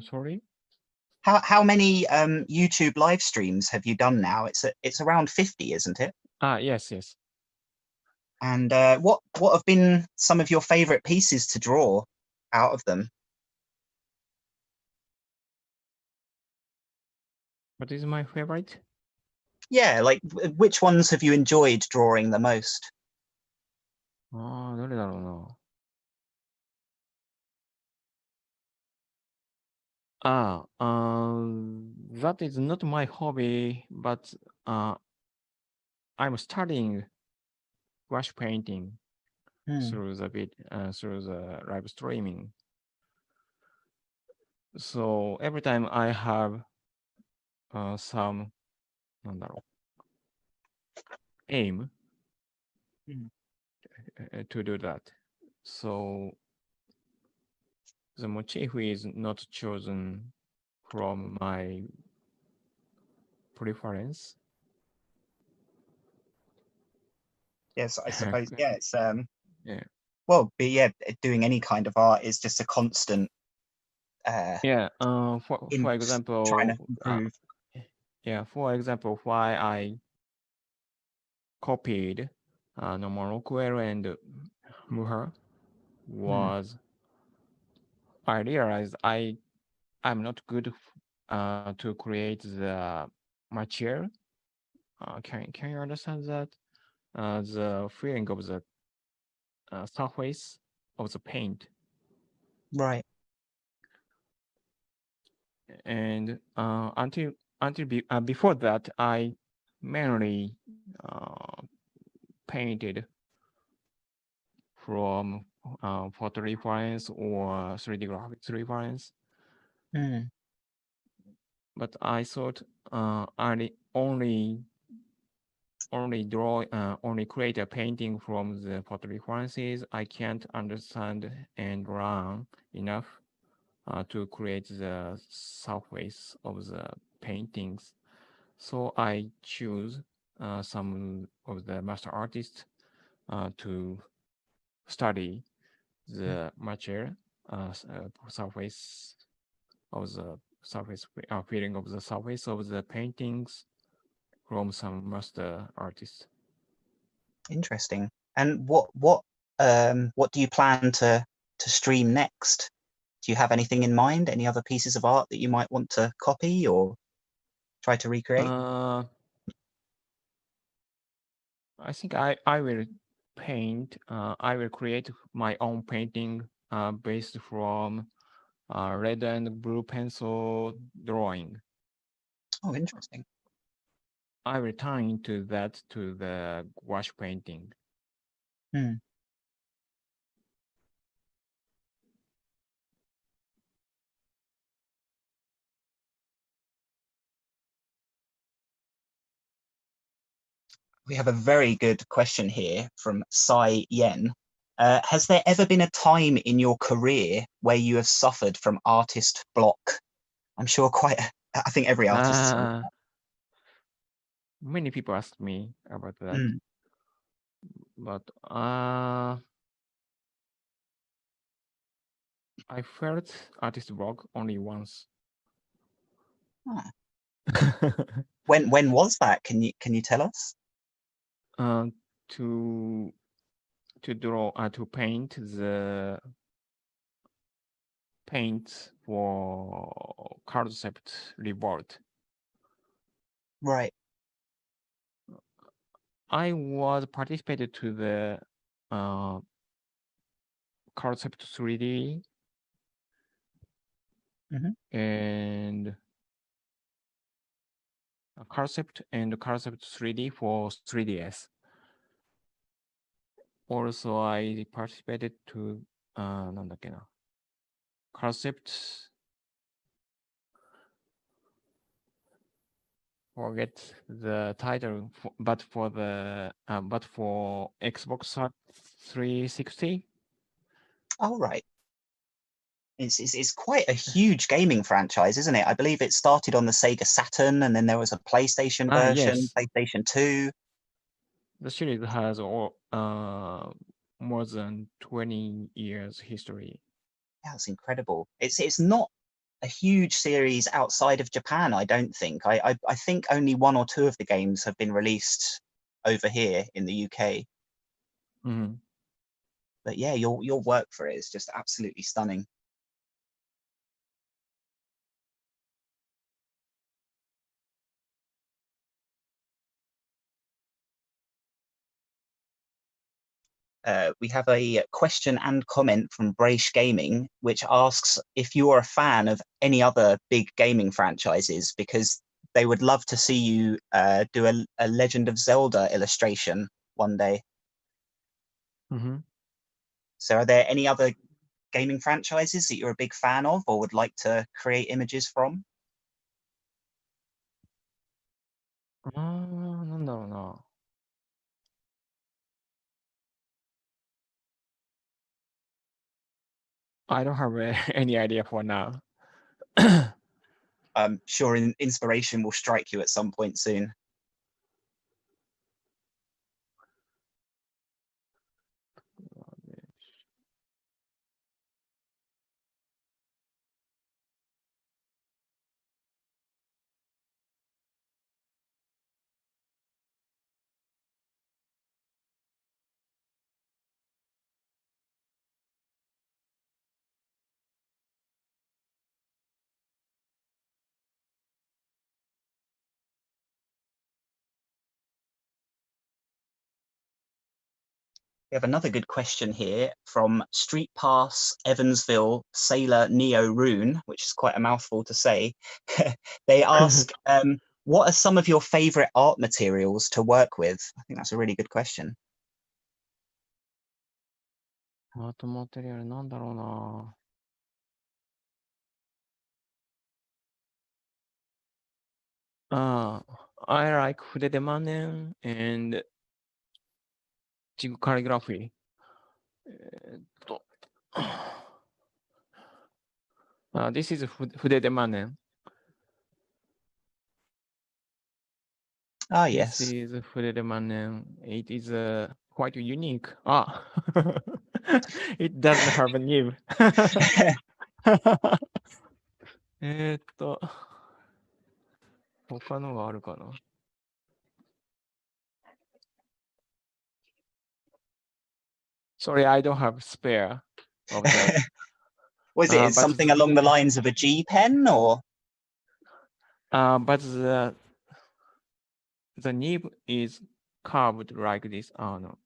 Sorry? How many YouTube live streams have you done now? It's around 50, isn't it? Yes, yes. And what have been some of your favorite pieces to draw out of them? What is my favorite? Yeah, like which ones have you enjoyed drawing the most? どれだろうな。That is not my hobby, but I'm studying brush painting through the live streaming. So every time I have some なんだろう aim to do that. So the motif is not chosen from my preference. Yes, I suppose. Yeah, it's Yeah. well, but yeah, doing any kind of art is just a constant Yeah. in For trying to example, improve. yeah. For example, why I copied Norman Rockwell and Muher was I realized I'm not good to create the material. Can you understand that? The feeling of the surface of the paint. Right. And before that, I mainly painted from photo reference or 3D graphics reference. But I thought I only create a painting from the photo references. I can't understand and learn enough to create the surface of the paintings. So I choose some of the master artists to study the material surface of the surface feeling of the surface of the paintings from some master artists. Interesting. And what do you plan to stream next? Do you have anything in mind? Any other pieces of art that you might want to copy or try to recreate? I think I will paint. I will create my own painting based from red and blue pencil drawing. Oh, interesting. I will turn into that to the gouache painting. Hmm. We have a very good question here from Sai Yen. Has there ever been a time in your career where you have suffered from artist block? I'm sure I think every artist. Many people ask me about that, Mm. but I felt artist block only once. Ah. When was that? Can you tell us? To draw to paint the paint for concept revolt. Right. I was participated to the concept 3D and concept 3D for 3DS. Also, I participated to なんだっけな concept. Forget the title, but for Xbox 360. Oh, right. It's quite a huge gaming franchise, isn't it? I believe it started on the Sega Saturn, and then there was a PlayStation version, Yes. PlayStation 2. The series has more than 20 years history. That's incredible. It's not a huge series outside of Japan, I don't think. I think only one or two of the games have been released over here in the UK. Mm-hmm. But yeah, your work for it is just absolutely stunning. We have a question and comment from Braish Gaming, which asks if you are a fan of any other big gaming franchises, because they would love to see you do a Legend of Zelda illustration one day. Mm-hmm. So are there any other gaming franchises that you're a big fan of or would like to create images from? なんだろうな。I don't have any idea for now. I'm sure inspiration will strike you at some point soon. We have another good question here from Street Pass Evansville Sailor Neo Rune, which is quite a mouthful to say. They ask, what are some of your favorite art materials to work with? I think that's a really good question. アートマテリアルなんだろうな。I like 筆でマネン and jig calligraphy. This is 筆でマネン. Ah, yes. This is 筆でマネン. It is quite unique. It doesn't have a nib. 他のがあるかな。Sorry, I don't have spare of that. Was it something along the lines of a G pen or? But the nib is curved like this. Oh no.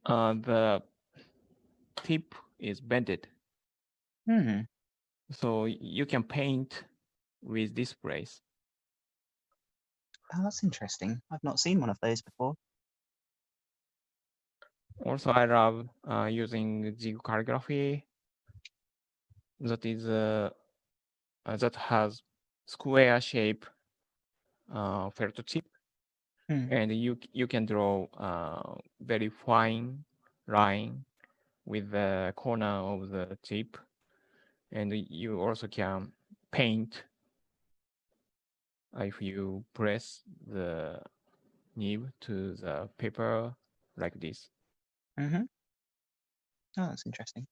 The tip is bended. Hmm. So you can paint with this place. Oh, that's interesting. I've not seen one of those before. Also, I love using jig calligraphy. That is that has square shape felt tip, and you can draw very fine line with the corner of the tip, and you also can paint if you press the nib to the paper like this. Mm-hmm. Oh, that's interesting.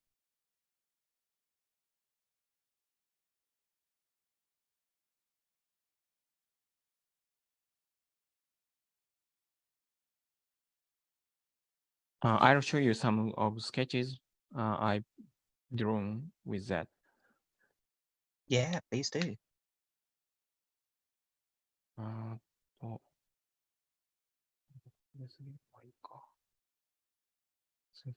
I'll show you some of sketches I've drawn with that. Yeah, please do. Oh,ですね。まあいいか。そう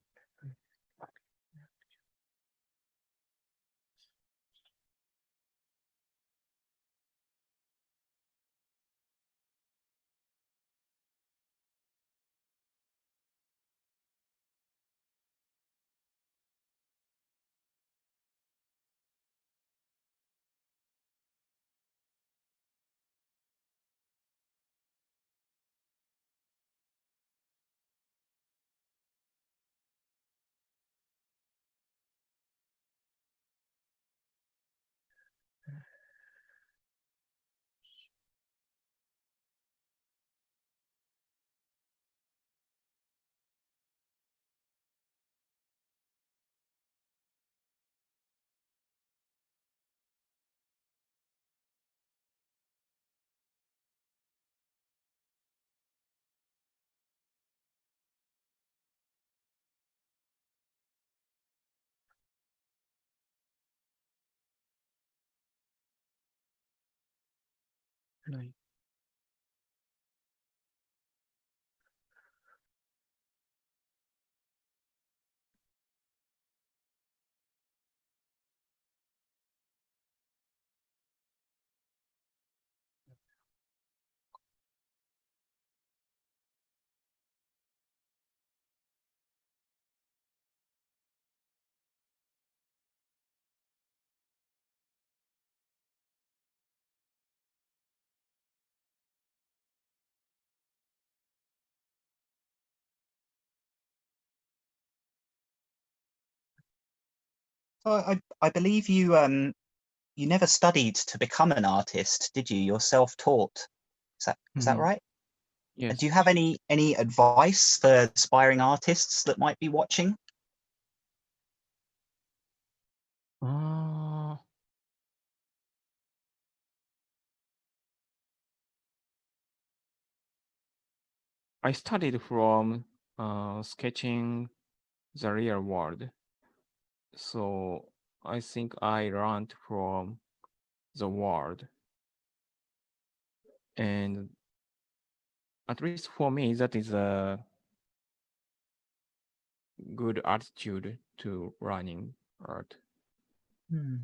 Right. So I believe you you never studied to become an artist, did you? You're self-taught. Is that right? Yes. Do you have any advice for aspiring artists that might be watching? I studied from sketching the real world. So I think I learned from the world. And at least for me, that is a good attitude to learning art. And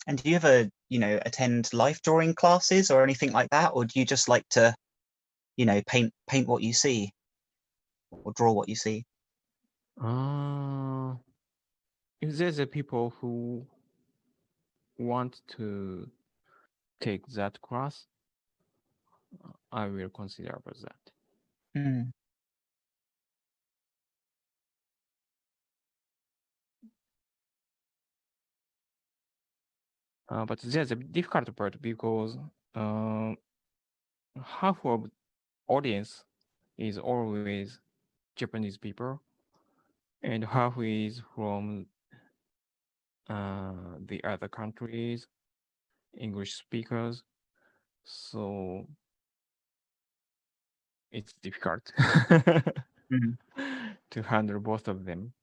do you ever, attend life drawing classes or anything like that? Or do you just like to, paint what you see or draw what you see? If there's a people who want to take that class, I will consider about that. But there's a difficult part because half of audience is always Japanese people, and half is from the other countries, English speakers. So it's difficult Mhm. to handle both of them.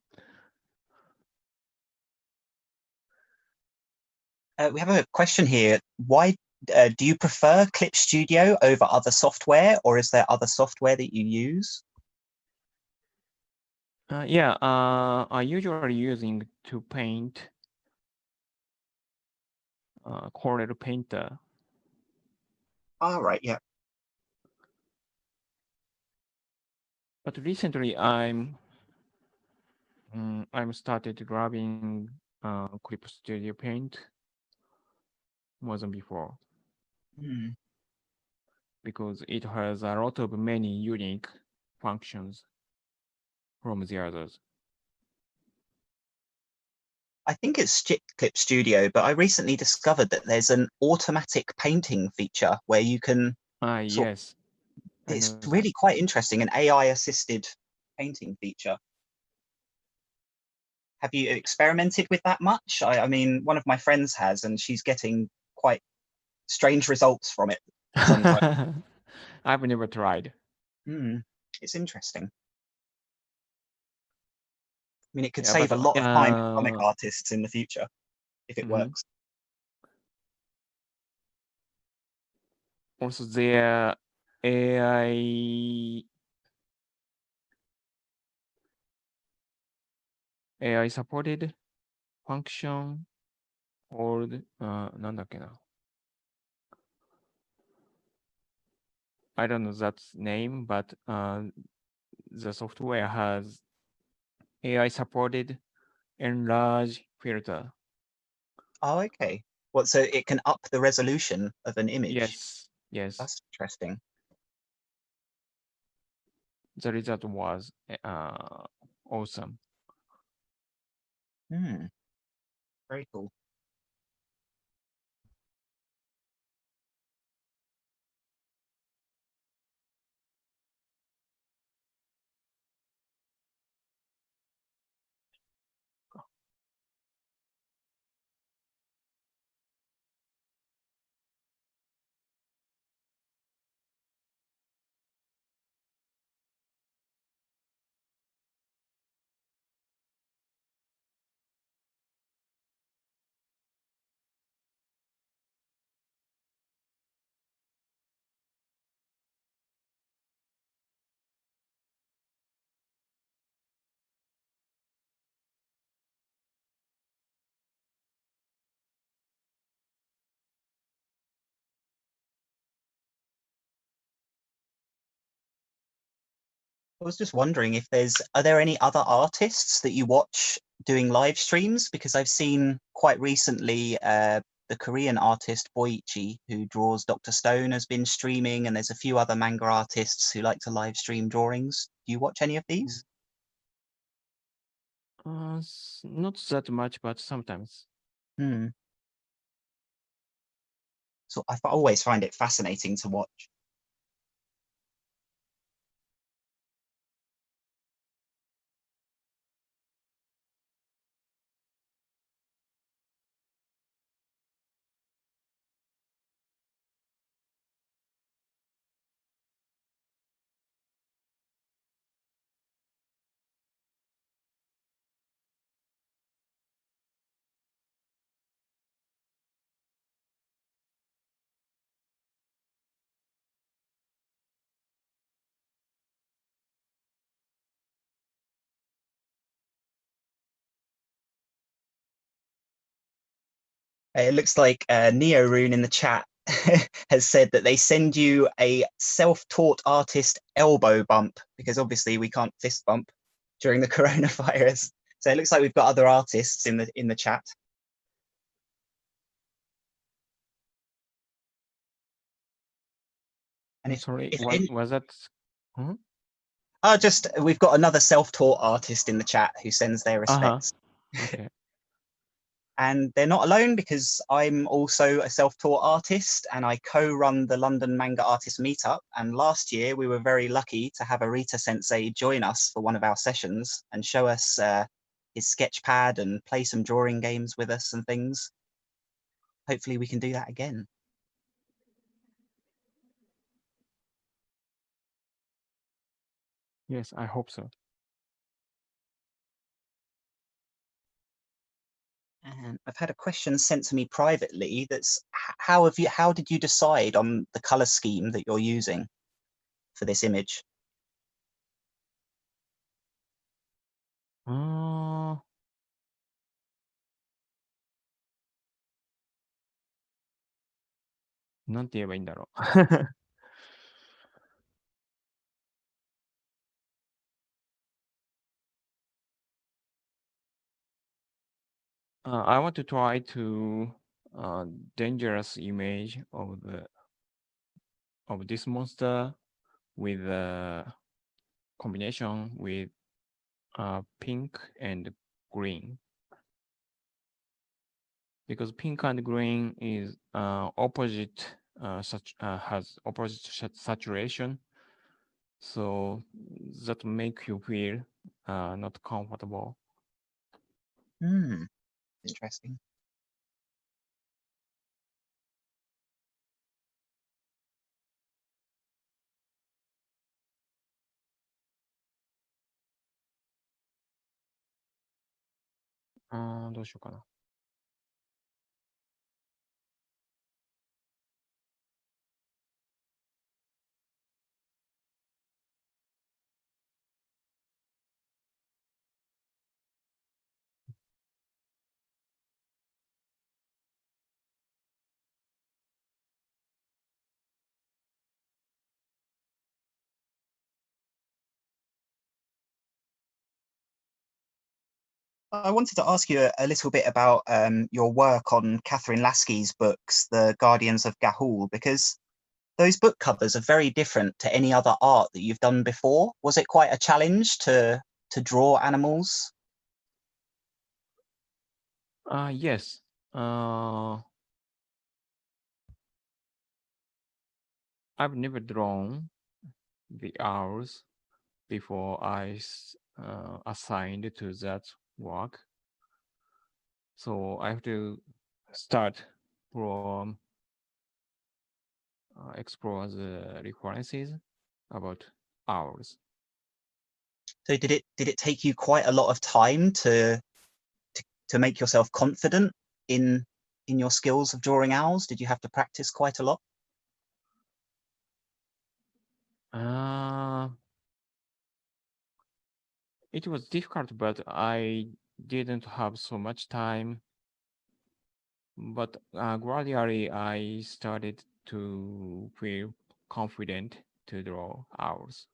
We have a question here. Why do you prefer Clip Studio over other software, or is there other software that you use? Yeah, I usually using to paint Corel Painter. All right, yeah. But recently I'm started grabbing Clip Studio Paint more than before Hmm. because it has a lot of many unique functions from the others. I think it's Clip Studio, but I recently discovered that there's an automatic painting feature where you can sort. Yes, I It's know that. really quite interesting, an AI-assisted painting feature. Have you experimented with that much? I mean, one of my friends has, and she's getting quite strange results from it sometimes. I've never tried. It's interesting. I mean, it could Yeah, save but a lot of time for comic artists in the future if it works. Also their AI supported function or なんだっけな。I don't know that name, but the software has AI supported enlarge filter. Oh, okay. What, so it can up the resolution of an image? Yes. That's interesting. The result was awesome. Very cool. I was just wondering if are there any other artists that you watch doing live streams? Because I've seen quite recently the Korean artist Boichi, who draws Dr. Stone, has been streaming, and there's a few other manga artists who like to live stream drawings. Do you watch any of these? Not that much, but sometimes. So I always find it fascinating to watch. It looks like Neorune in the chat has said that they send you a self-taught artist elbow bump because obviously we can't fist bump during the coronavirus. So it looks like we've got other artists in the chat. And Sorry, if was that? just we've got another self-taught artist in the chat who sends their respects. Okay. And they're not alone because I'm also a self-taught artist and I co-run the London Manga Artist Meetup. And last year we were very lucky to have Arita Sensei join us for one of our sessions and show us his sketch pad and play some drawing games with us and things. Hopefully we can do that again. Yes, I hope so. And I've had a question sent to me privately that's how did you decide on the color scheme that you're using for this image? Uh, なんて言えばいいんだろう。I want to try to dangerous image of this monster with a combination with pink and green, because pink and green is opposite has opposite saturation, so that make you feel not comfortable. Interesting. どうしようかな。I wanted to ask you a little bit about your work on Catherine Lasky's books, The Guardians of Ga'Hoole, because those book covers are very different to any other art that you've done before. Was it quite a challenge to draw animals? Yes. I've never drawn the owls before I assigned to that work. So I have to start from explore the references about owls. So did it take you quite a lot of time to make yourself confident in your skills of drawing owls? Did you have to practice quite a lot? It was difficult, but I didn't have so much time. But gradually, I started to feel confident to draw owls.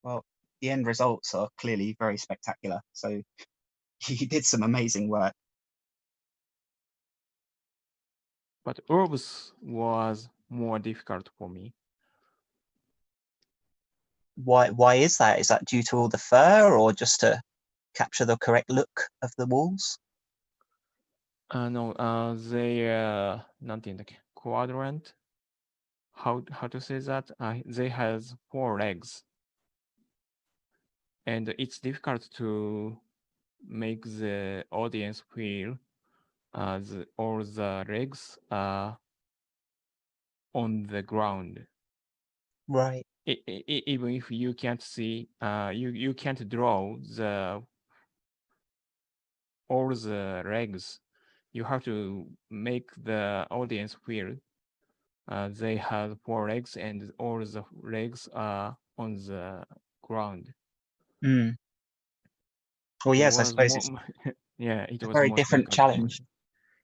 Well, the end results are clearly very spectacular. So you did some amazing work. But orbs was more difficult for me. Why is that? Is that due to all the fur or just to capture the correct look of the walls? No, they なんて言うんだっけ quadrant. How to say that? They has 4 legs, and it's difficult to make the audience feel all the legs are on the ground. Right. Even if you can't see, you can't draw all the legs. You have to make the audience feel they have 4 legs and all the legs are on the ground. Well, It yes, I was suppose more, it's yeah, it a was very more different difficult for challenge. me.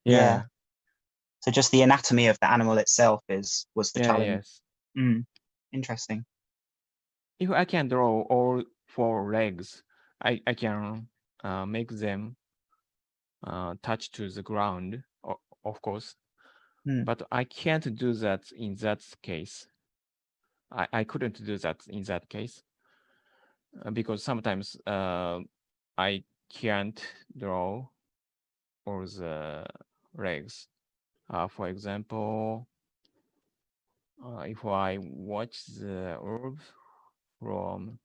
Yeah. Yeah. So just the anatomy of the animal itself was the Yeah, challenge. yes. Interesting. If I can draw all 4 legs, I can make them touch to the ground, of course. But I can't do that in that case. I couldn't do that in that case because sometimes I can't draw or the legs. For example, if I watch the orb from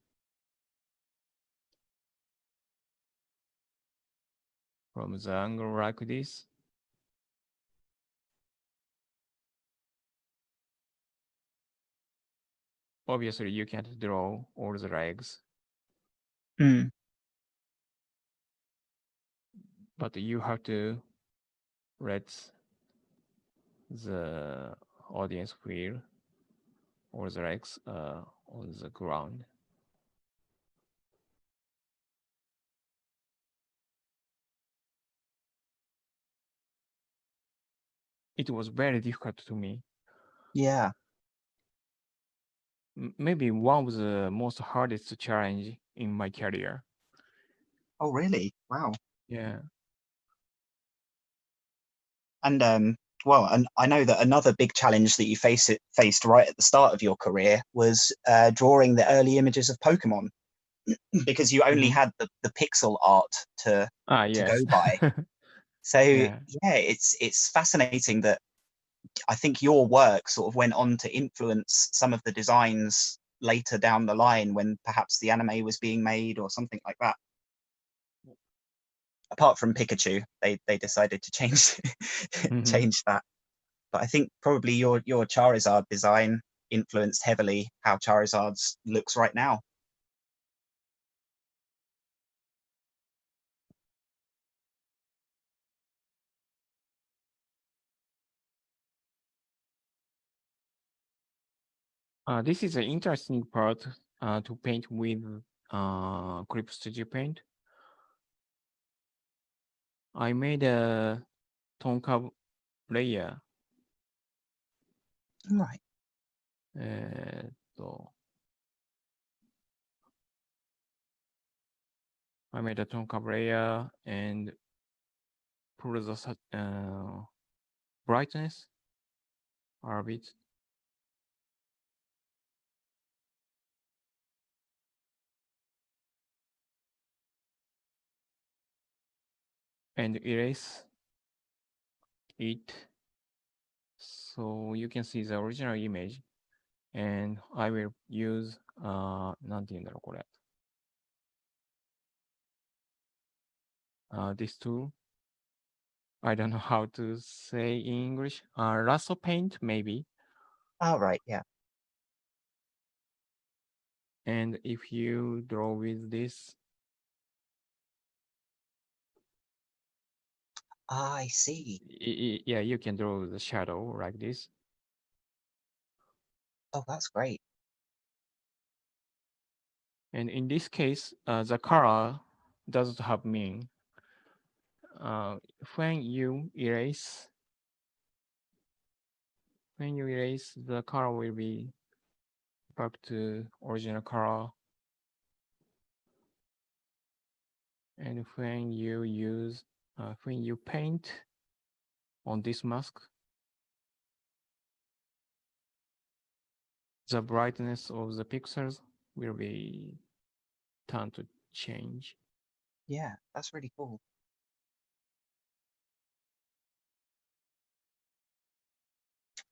the angle like this, obviously you can't draw all the legs, but you have to let the audience feel all the legs on the ground. It was very difficult to me. Yeah. Maybe one of the most hardest challenge in my career. Oh, really? Wow. Yeah. And well, and I know that another big challenge that you faced right at the start of your career was drawing the early images of Pokemon, because you only had the pixel art to Yes. go by. So Yeah. it's fascinating that I think your work sort of went on to influence some of the designs later down the line when perhaps the anime was being made or something like that. Apart from Pikachu, they decided to change change that. But I think probably your Charizard design influenced heavily how Charizard's looks right now. This is an interesting part to paint with Clip Studio Paint. I made a Tonka layer. Right. I made a Tonka layer and put the brightness a bit. And erase it so you can see the original image. And I will use なんて言うんだろうこれ。This tool. I don't know how to say in English. Lasso paint, maybe. Oh, right, yeah. And if you draw with this, I see. Yeah, you can draw the shadow like this. Oh, that's great. And in this case, the color doesn't have meaning. When you erase, the color will be back to original color. And when you paint on this mask, the brightness of the pixels will be turned to change. Yeah, that's really cool.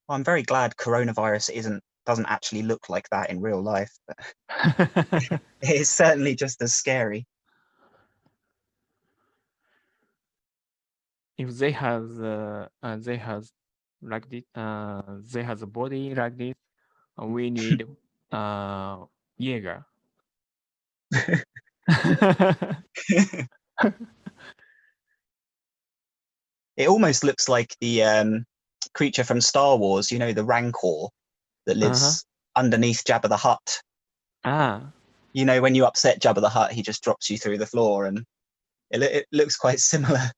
Well, I'm very glad coronavirus doesn't actually look like that in real life, but it is certainly just as scary. If they have like this, they have a body like this, we need Jaeger. It almost looks like the creature from Star Wars, you know, the Rancor that lives underneath Jabba the Hutt. You know, when you upset Jabba the Hutt, he just drops you through the floor, and it looks quite similar.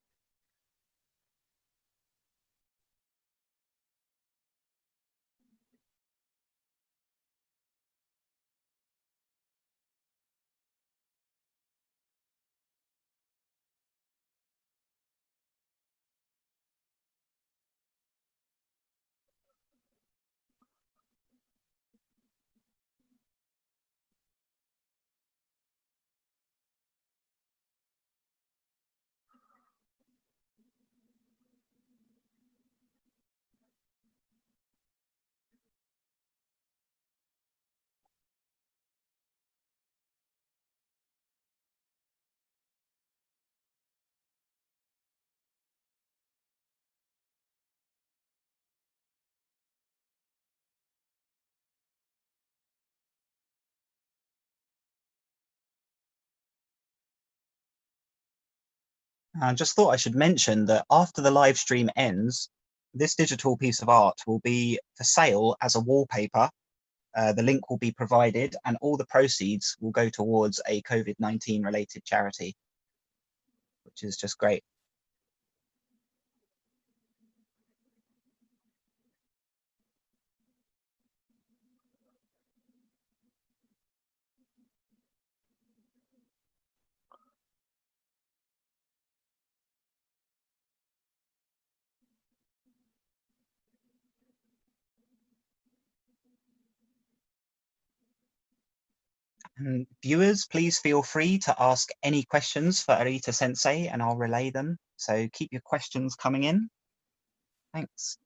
I just thought I should mention that after the live stream ends, this digital piece of art will be for sale as a wallpaper. The link will be provided and all the proceeds will go towards a COVID-19 related charity, which is just great. And viewers, please feel free to ask any questions for Arita Sensei and I'll relay them. So keep your questions coming in. Thanks.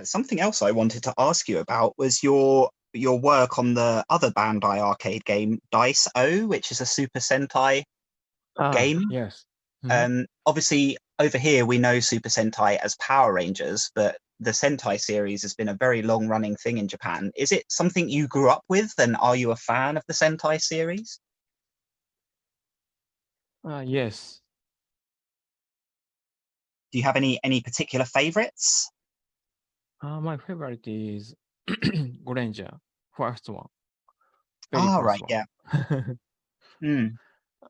Something else I wanted to ask you about was your work on the other Bandai arcade game, Dice O, which is a Super Sentai game. Yes. Mm-hmm. Obviously, over here we know Super Sentai as Power Rangers, but the Sentai series has been a very long-running thing in Japan. Is it something you grew up with, and are you a fan of the Sentai series? Yes. Do you have any particular favorites? My favorite is Granger, first one, very Ah, first right, one. yeah. Mm.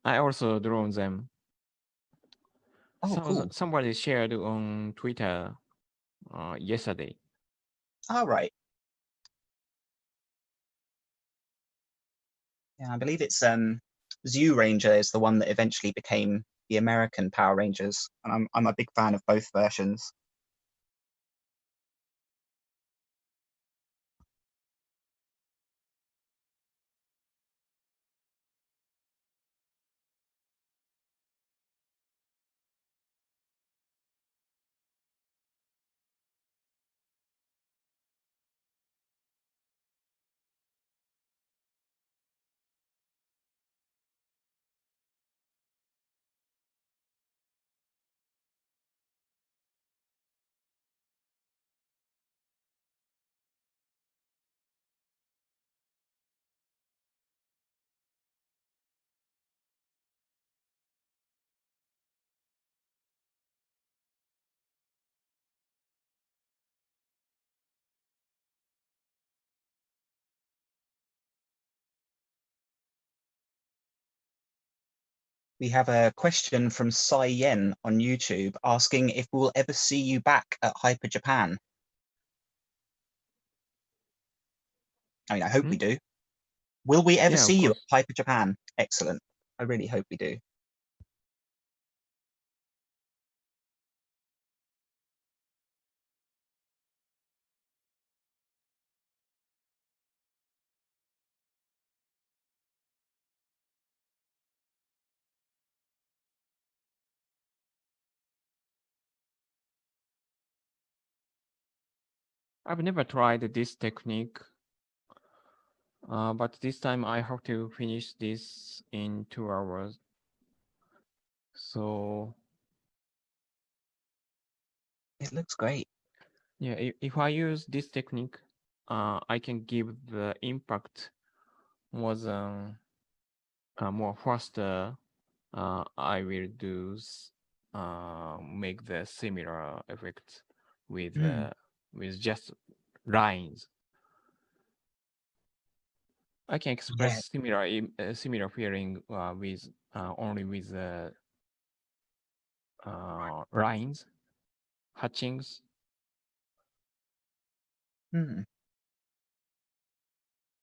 I also drawn them. Oh, cool. Somebody shared on Twitter yesterday. All right. Yeah, I believe it's Zoo Ranger is the one that eventually became the American Power Rangers, and I'm a big fan of both versions. We have a question from Sai Yen on YouTube asking if we'll ever see you back at Hyper Japan. I mean, I hope we do. Will we ever Yeah, of see you at course. Hyper Japan? Excellent. I really hope we do. I've never tried this technique, but this time I have to finish this in 2 hours. So It looks great. yeah, if I use this technique, I can give the impact more than more faster. I will make the similar effect Mm. with just lines. I can Yeah. express similar feeling with only with lines, hatchings. Mm.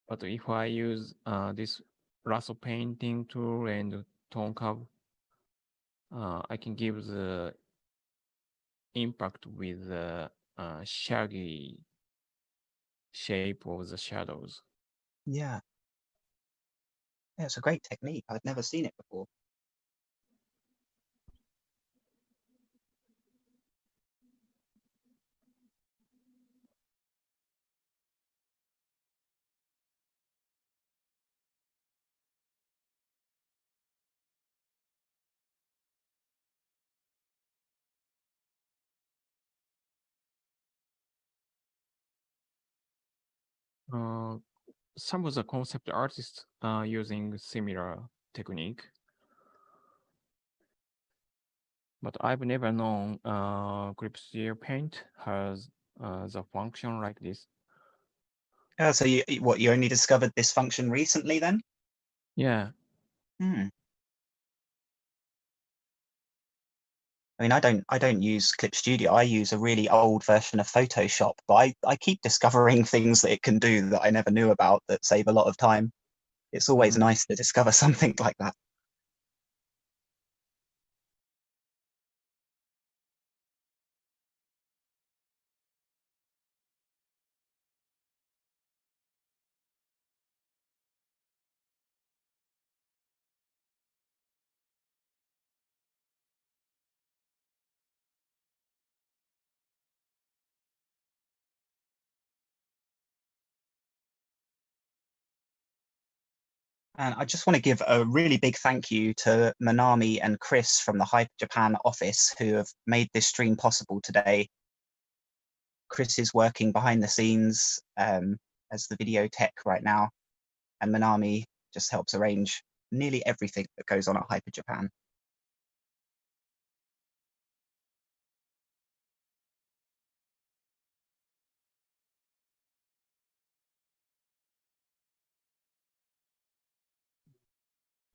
But if I use this lasso painting tool and tone curve, I can give the impact with the shaggy shape of the shadows. Yeah. Yeah, it's a great technique. I've never seen it before. Some of the concept artists are using similar technique, but I've never known Clipstier Paint has the function like this. So you only discovered this function recently then? Yeah. Hmm. I mean, I don't use Clip Studio. I use a really old version of Photoshop, but I keep discovering things that it can do that I never knew about that save a lot of time. It's always nice to discover something like that. And I just want to give a really big thank you to Manami and Chris from the Hyper Japan office who have made this stream possible today. Chris is working behind the scenes as the video tech right now, and Manami just helps arrange nearly everything that goes on at Hyper Japan.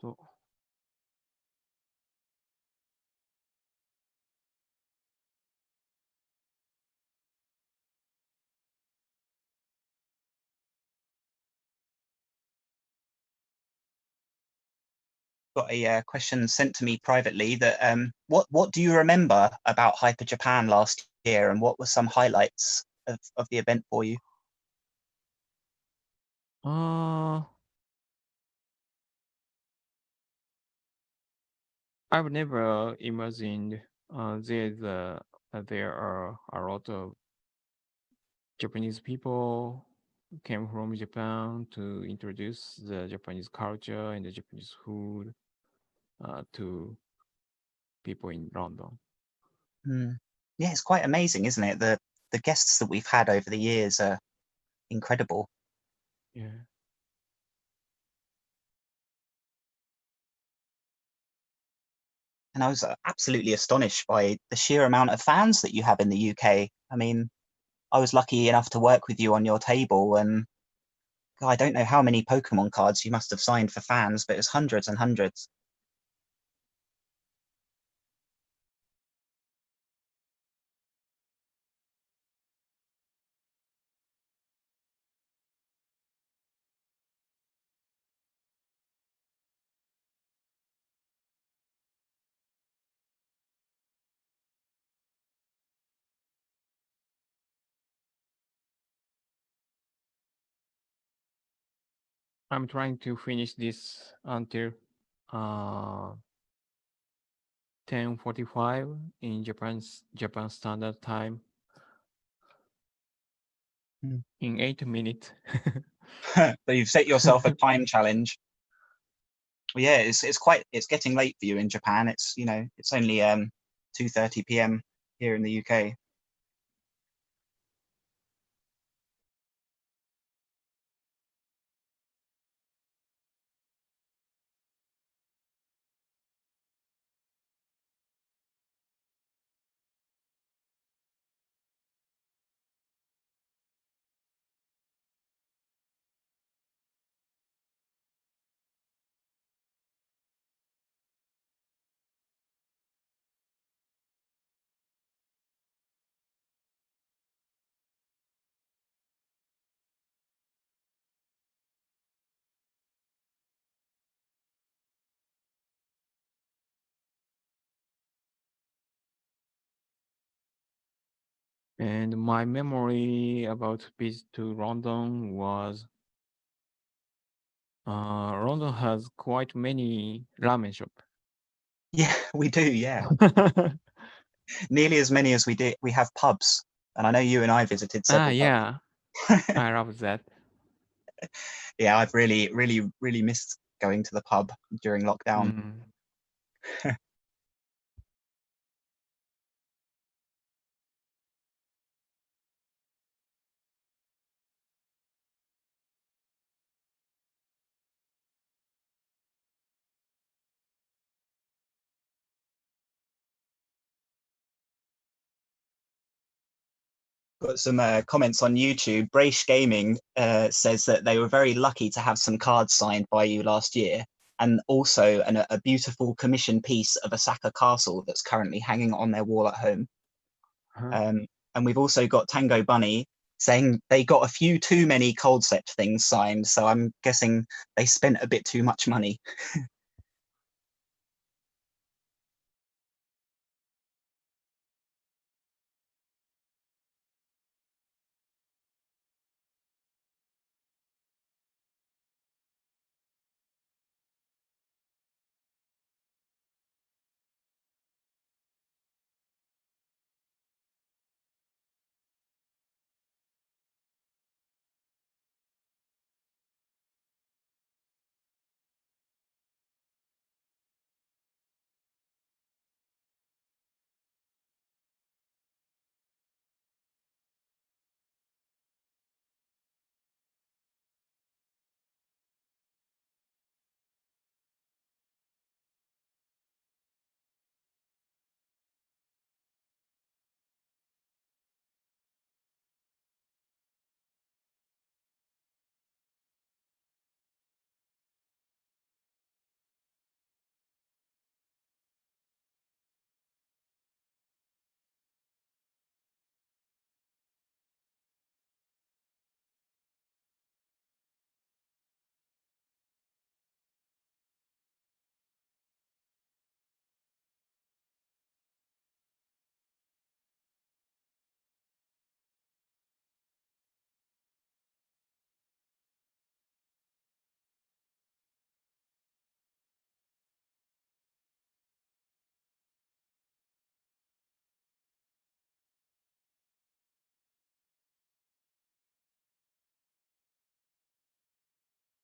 So Got a question sent to me privately that what do you remember about Hyper Japan last year, and what were some highlights of the event for you? I've never imagined there are a lot of Japanese people came from Japan to introduce the Japanese culture and the Japanese food to people in London. Yeah, it's quite amazing, isn't it? The guests that we've had over the years are incredible. Yeah. And I was absolutely astonished by the sheer amount of fans that you have in the UK. I mean, I was lucky enough to work with you on your table, and God, I don't know how many Pokemon cards you must have signed for fans, but it was hundreds and hundreds. I'm trying to finish this until 10:45 in Japan Standard Time in 8 minutes. So you've set yourself a time challenge. Well, yeah, it's getting late for you in Japan. It's it's only 2:30 p.m. here in the UK. And my memory about visit to London was London has quite many ramen shops. Yeah, we do. Yeah, nearly as many as we have pubs. And I know you and I visited several Yeah, pubs. I love that. Yeah, I've really missed going to the pub during lockdown. Mm. Got some comments on YouTube. Brace Gaming says that they were very lucky to have some cards signed by you last year, and also a beautiful commission piece of Osaka Castle that's currently hanging on their wall at home. And we've also got Tango Bunny saying they got a few too many concept things signed, so I'm guessing they spent a bit too much money.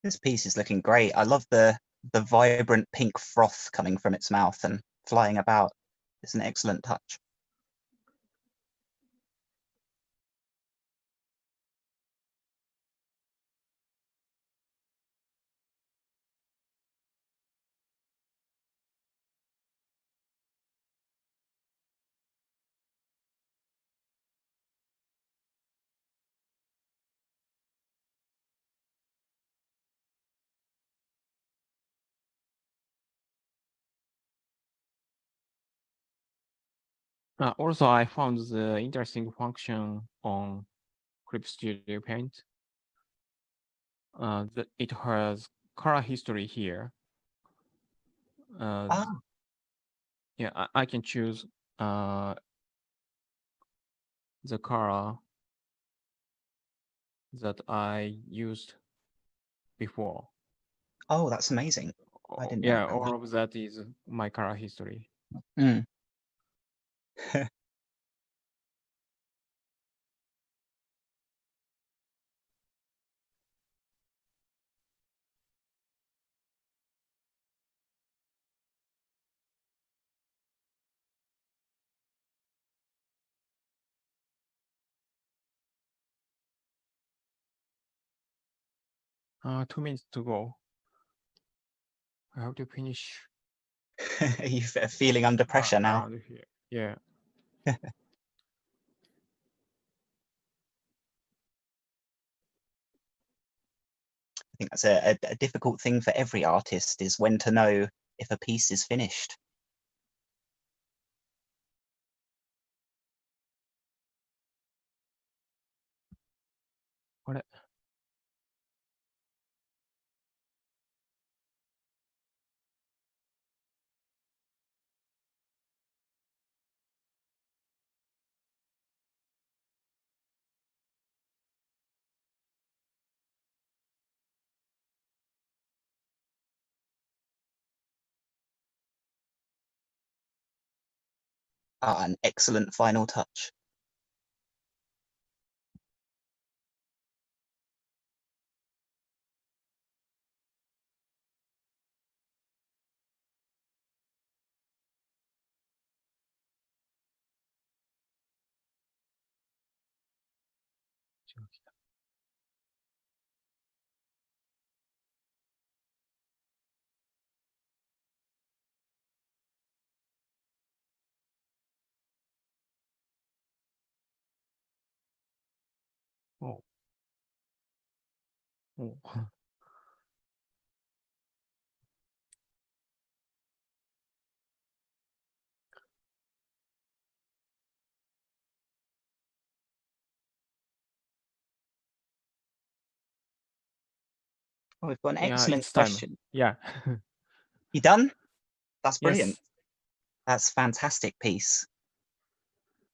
This piece is looking great. I love the vibrant pink froth coming from its mouth and flying about. It's an excellent touch. Also, I found the interesting function on Clip Studio Paint. That it has color history here. Ah, Yeah, I can choose the color that I used before. oh, that's amazing. I didn't know Yeah, about all of that is my color history. that. Mm. 2 minutes to go. I have to finish Are you feeling under pressure now? around here. Yeah. I think that's a difficult thing for every artist, is when to know if a piece is finished. What? An excellent final touch. Oh. Oh. Oh, we've got an Yeah, excellent it's time. question. Yeah. You done? That's brilliant. Yes. That's a fantastic piece.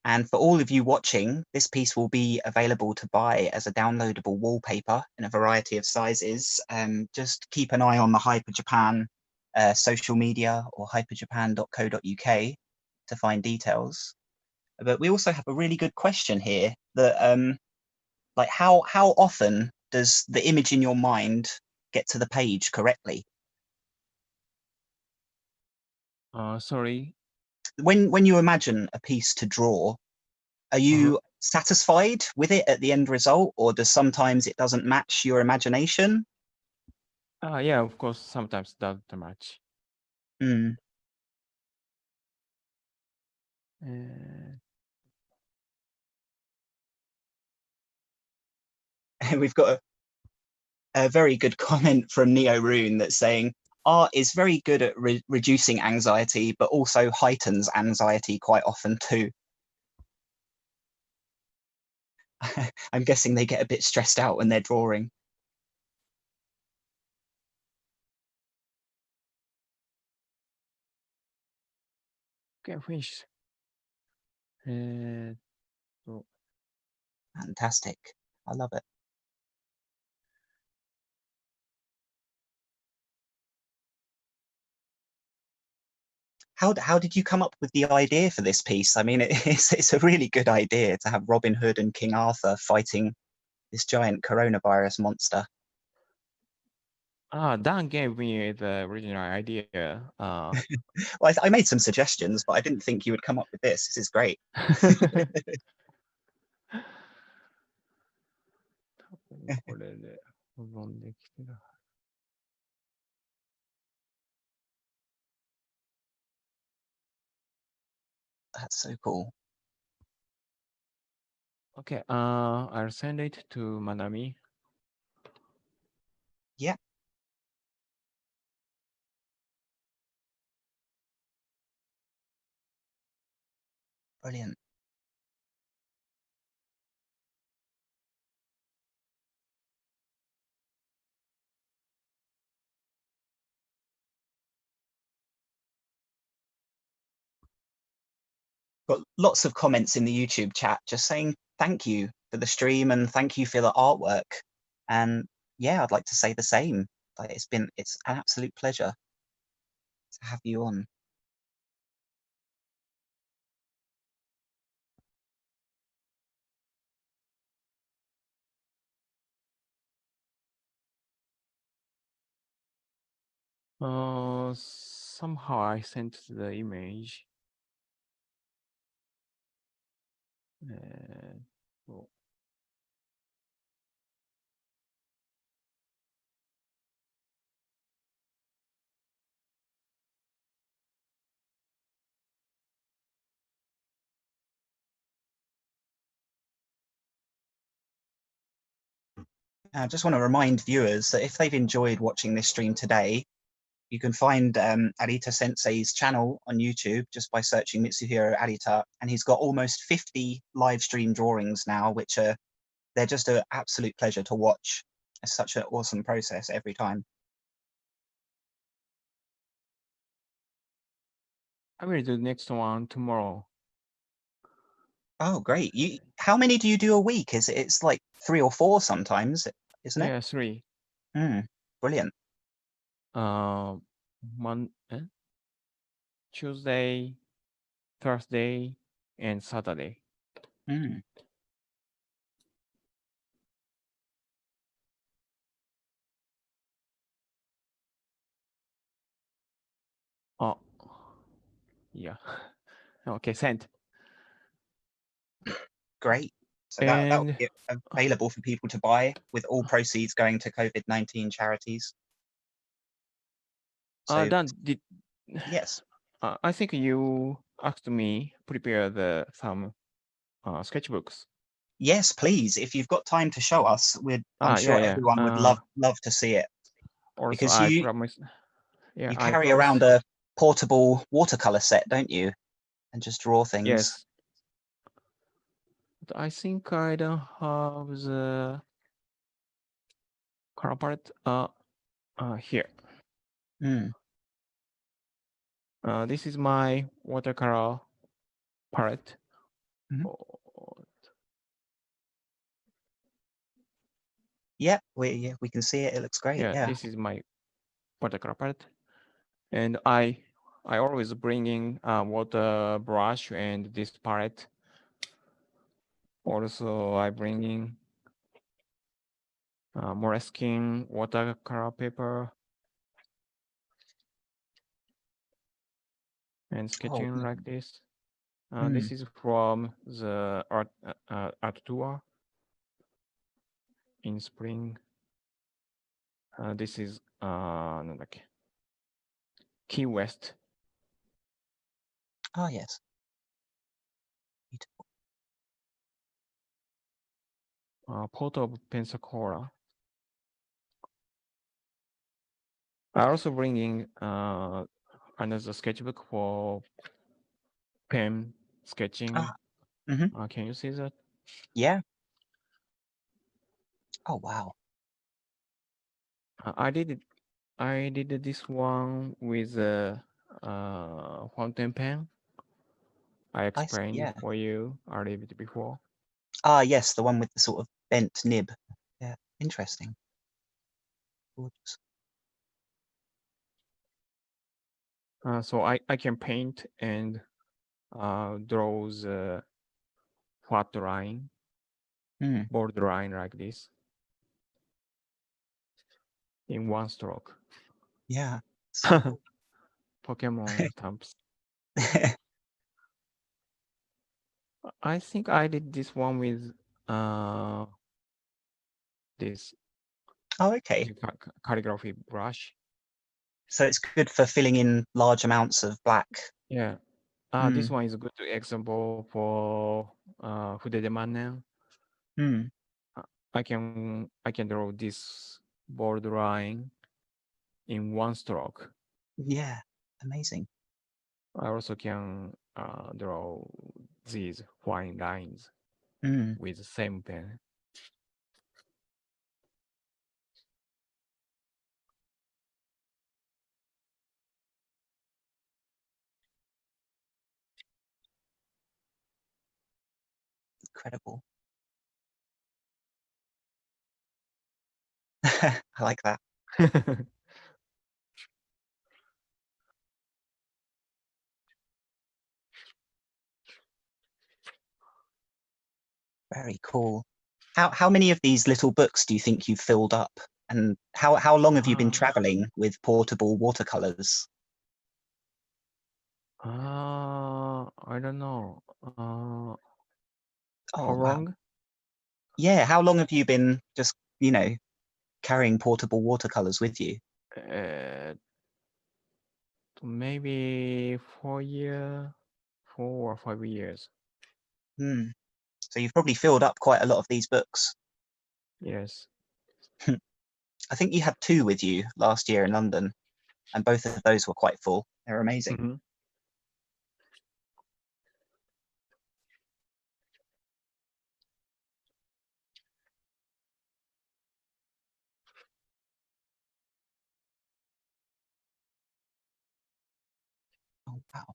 And for all of you watching, this piece will be available to buy as a downloadable wallpaper in a variety of sizes. Just keep an eye on the Hyper Japan social media or hyperjapan.co.uk to find details. But we also have a really good question here that like how often does the image in your mind get to the page correctly? Sorry. When you imagine a piece to draw, are you satisfied with it at the end result, or does sometimes it doesn't match your imagination? Yeah, of course, sometimes doesn't match. Mm. We've got a very good comment from Neo Rune that's saying art is very good at reducing anxiety, but also heightens anxiety quite often too. I'm guessing they get a bit stressed out when they're drawing. Okay, finished. So Fantastic. I love it. How did you come up with the idea for this piece? I mean, it's a really good idea to have Robin Hood and King Arthur fighting this giant coronavirus monster. Dan gave me the original idea. Well, I made some suggestions, but I didn't think you would come up with this. This is great. That's so cool. Okay, I'll send it to Manami. Yeah. Brilliant. Got lots of comments in the YouTube chat just saying thank you for the stream and thank you for the artwork. And yeah, I'd like to say the same. Like it's an absolute pleasure to have you on. Somehow I sent the image. So I just want to remind viewers that if they've enjoyed watching this stream today, you can find Arita Sensei's channel on YouTube just by searching Mitsuhiro Arita, and he's got almost 50 live stream drawings now, which they're just an absolute pleasure to watch. It's such an awesome process every time. I will do the next one tomorrow. Oh, great! How many do you do a week? It's like 3 or 4 sometimes, isn't it? Yeah, 3. Brilliant. Tuesday, Thursday, and Saturday. Mm. Oh, yeah. Okay, sent. Great. So that will And be available for people to buy, with all proceeds going to COVID-19 charities. So Dan, yes, I think you asked me prepare some sketchbooks. yes, please. If you've got time to show us, I'm sure Yeah. everyone would love to see it, Also, because I you promise. Yeah, I carry promise. around a portable watercolor set, don't you? And just draw things. Yes. But I think I don't have the color palette here. Mm. This is my watercolor palette. Mhm. Oh, Yeah, we can see it. It looks great. yeah, Yeah. this is my watercolor palette, and I always bring in water brush and this palette. Also, I bring in Moleskine watercolor paper and sketching Oh, like this. mm. This is from the art tour in spring. This is なんだっけ Key West. Oh, yes. Beautiful. Port of Pensacola. I also bring in another sketchbook for pen sketching. Mm-hmm. Can you see that? Yeah. Oh, wow. I did this one with a fountain pen. I explained Yeah. for you a little bit before. Ah, yes, the one with the sort of bent nib. Yeah, interesting. Gorgeous. So I can paint and draw the flat line, bold line like this in one stroke. Yeah. So cool. Pokemon stamps. I think I did this one with this Oh, okay. calligraphy brush. So it's good for filling in large amounts of black. Yeah. This one is a good example for Fude de Mannen. I can draw this bold line in one stroke. Yeah, amazing. I also can draw these fine lines with the same pen. Incredible. I like that. Very cool. How many of these little books do you think you've filled up? And how long have you been traveling with portable watercolors? I don't know. How Oh, wow. long? Yeah, how long have you been just, carrying portable watercolors with you? Maybe 4 or 5 years. So you've probably filled up quite a lot of these books. Yes. I think you had 2 with you last year in London, and both of those were quite full. They're amazing. Oh, wow.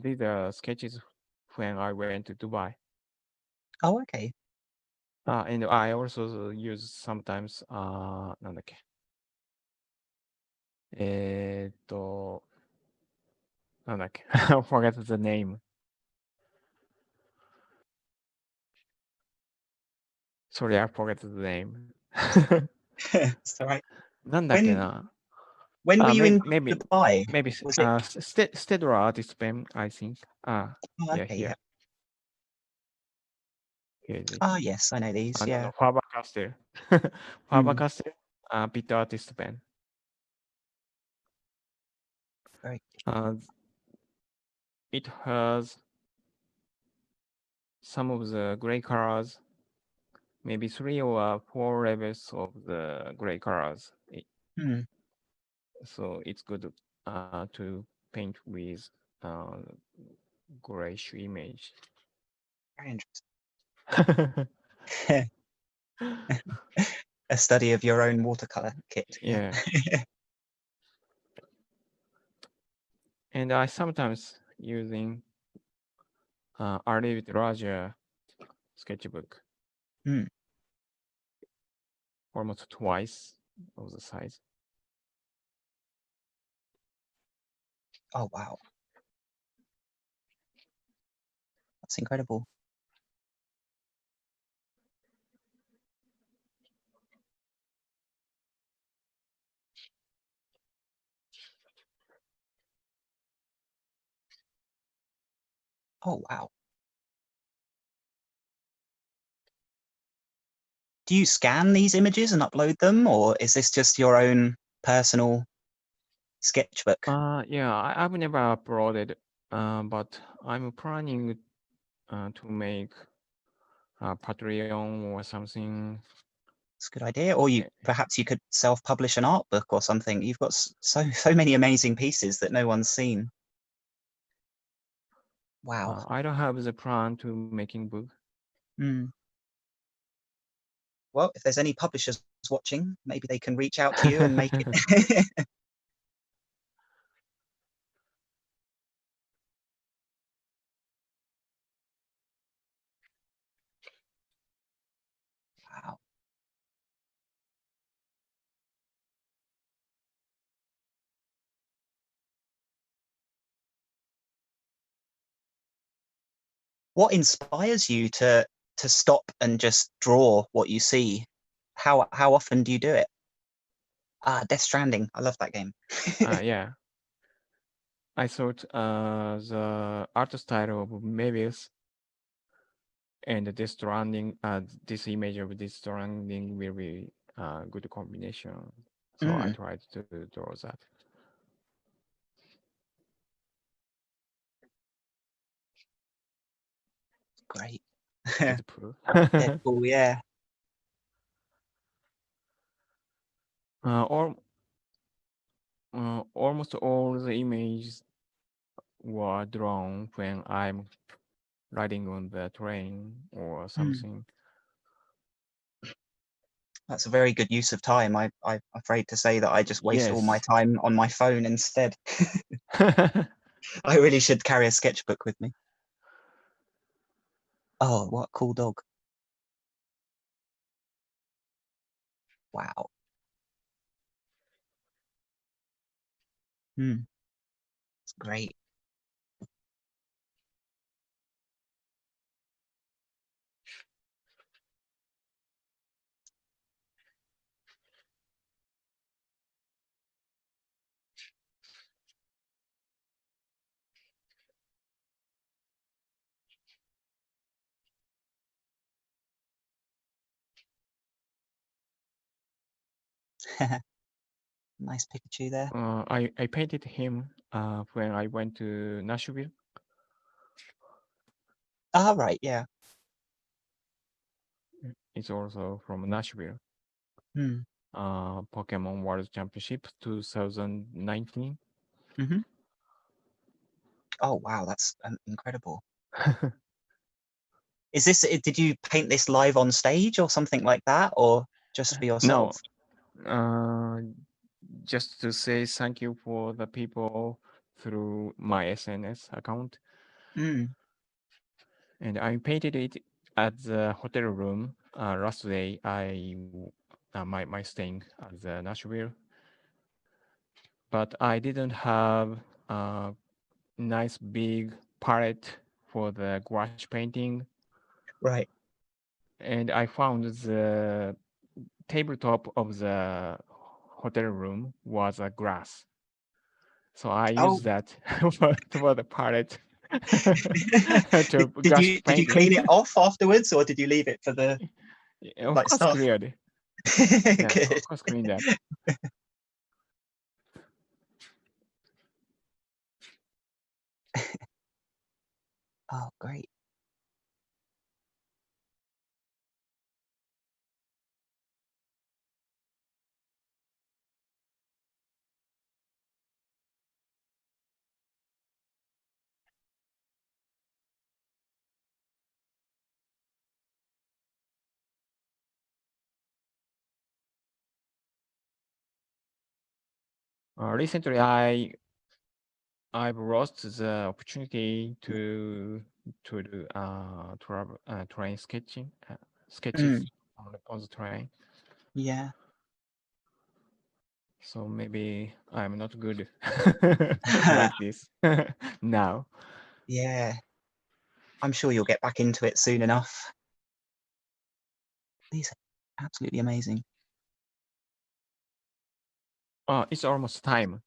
These are sketches when I went to Dubai. Oh, okay. And I also use sometimes なんだっけなんだっけ I forgot the name. Sorry, I forgot the name. It's all right. なんだっけな When were you in maybe Dubai? Was it? Stedler Artist Pen, I think. Oh, Yeah, okay, here. yeah. Here is it. Oh, yes, I know these. No, Yeah. no, Faber-Castell. Faber-Castell, Bitter Artist Pen. Very It has some of the gray colors, maybe 3 or 4 levels of the gray colors. So it's good to paint with grayish image. very interesting. A study of your own watercolor kit. Yeah. And I sometimes using a little bit larger sketchbook, almost twice of the size. Oh, wow. That's incredible. Oh, wow. Do you scan these images and upload them, or is this just your own personal sketchbook? Yeah, I've never uploaded, but I'm planning to make a Patreon or something. It's a good idea. Or perhaps you could self-publish an art book or something. You've got so many amazing pieces that no one's seen. Wow. I don't have the plan to making book. Well, if there's any publishers watching, maybe they can reach out to you and make it. Wow. What inspires you to stop and just draw what you see? How often do you do it? Death Stranding. I love that game. Yeah. I thought the art style of Mebius and this Stranding, this image of this Stranding will be a good combination. So I tried to draw that. Great. Deadpool. Deadpool, yeah. Almost all the images were drawn when I'm riding on the train or something. That's a very good use of time. I'm afraid to say that I just waste all my time on my phone instead. I really should carry a sketchbook with me. Oh, what a cool dog. Wow. It's great. Nice Pikachu there. I painted him when I went to Nashville. Ah, right, yeah. It's also from Nashville. Pokemon World Championship 2019. Oh, wow, that's incredible. Did you paint this live on stage or something like that, or just for yourself? No, just to say thank you for the people through my SNS account. And I painted it at the hotel room last day. My staying at the Nashville. but I didn't have a nice big palette for the gouache painting. Right. And I found the tabletop of the hotel room was a glass. So I Oh, used that for the palette to did gouache you painting. clean it off afterwards, or did you leave it for the Of like course, staff? cleared. Yeah, Good. of course, clean that. Oh, great. Recently, I've lost the opportunity to do train sketching sketches on the train. Yeah. So maybe I'm not good like this now. Yeah. I'm sure you'll get back into it soon enough. These are absolutely amazing. It's almost time.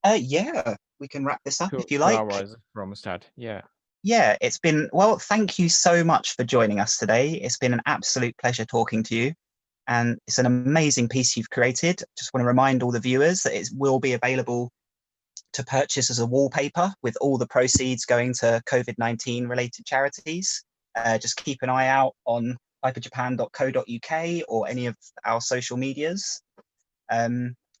Yeah, we can wrap this up if you 2 like. hours from start. Yeah. Yeah, it's been, well, thank you so much for joining us today. It's been an absolute pleasure talking to you. And it's an amazing piece you've created. Just want to remind all the viewers that it will be available to purchase as a wallpaper, with all the proceeds going to COVID-19 related charities. Just keep an eye out on hyperjapan.co.uk or any of our social medias.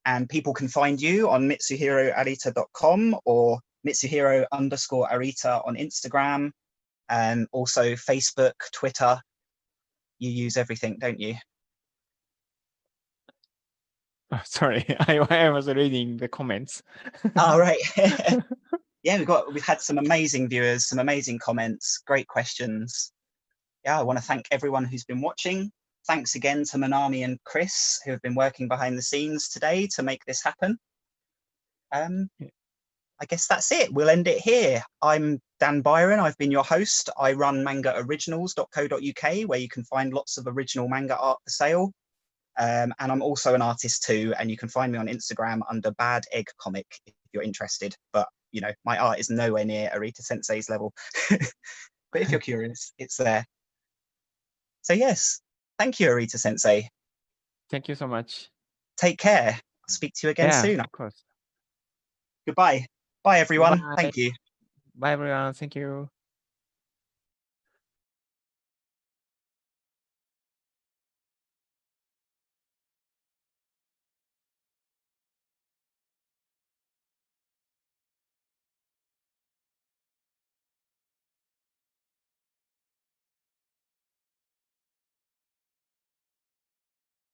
And people can find you on mitsuhiroarita.com or Mitsuhiro_Arita on Instagram, and also Facebook, Twitter. You use everything, don't you? Oh, sorry, I was reading the comments. Oh, right. Yeah, we've had some amazing viewers, some amazing comments, great questions. Yeah, I want to thank everyone who's been watching. Thanks again to Manami and Chris, who have been working behind the scenes today to make this happen. I guess that's it. We'll end it here. I'm Dan Byron. I've been your host. I run mangaoriginals.co.uk, where you can find lots of original manga art for sale. And I'm also an artist too, and you can find me on Instagram under Bad Egg Comic if you're interested. But you know, my art is nowhere near Arita Sensei's level. But if you're curious, it's there. So yes, thank you, Arita Sensei. Thank you so much. Take care. I'll speak to you again Yeah, soon. of course. Goodbye. Bye, everyone. Bye. Thank you. Bye, everyone. Thank you.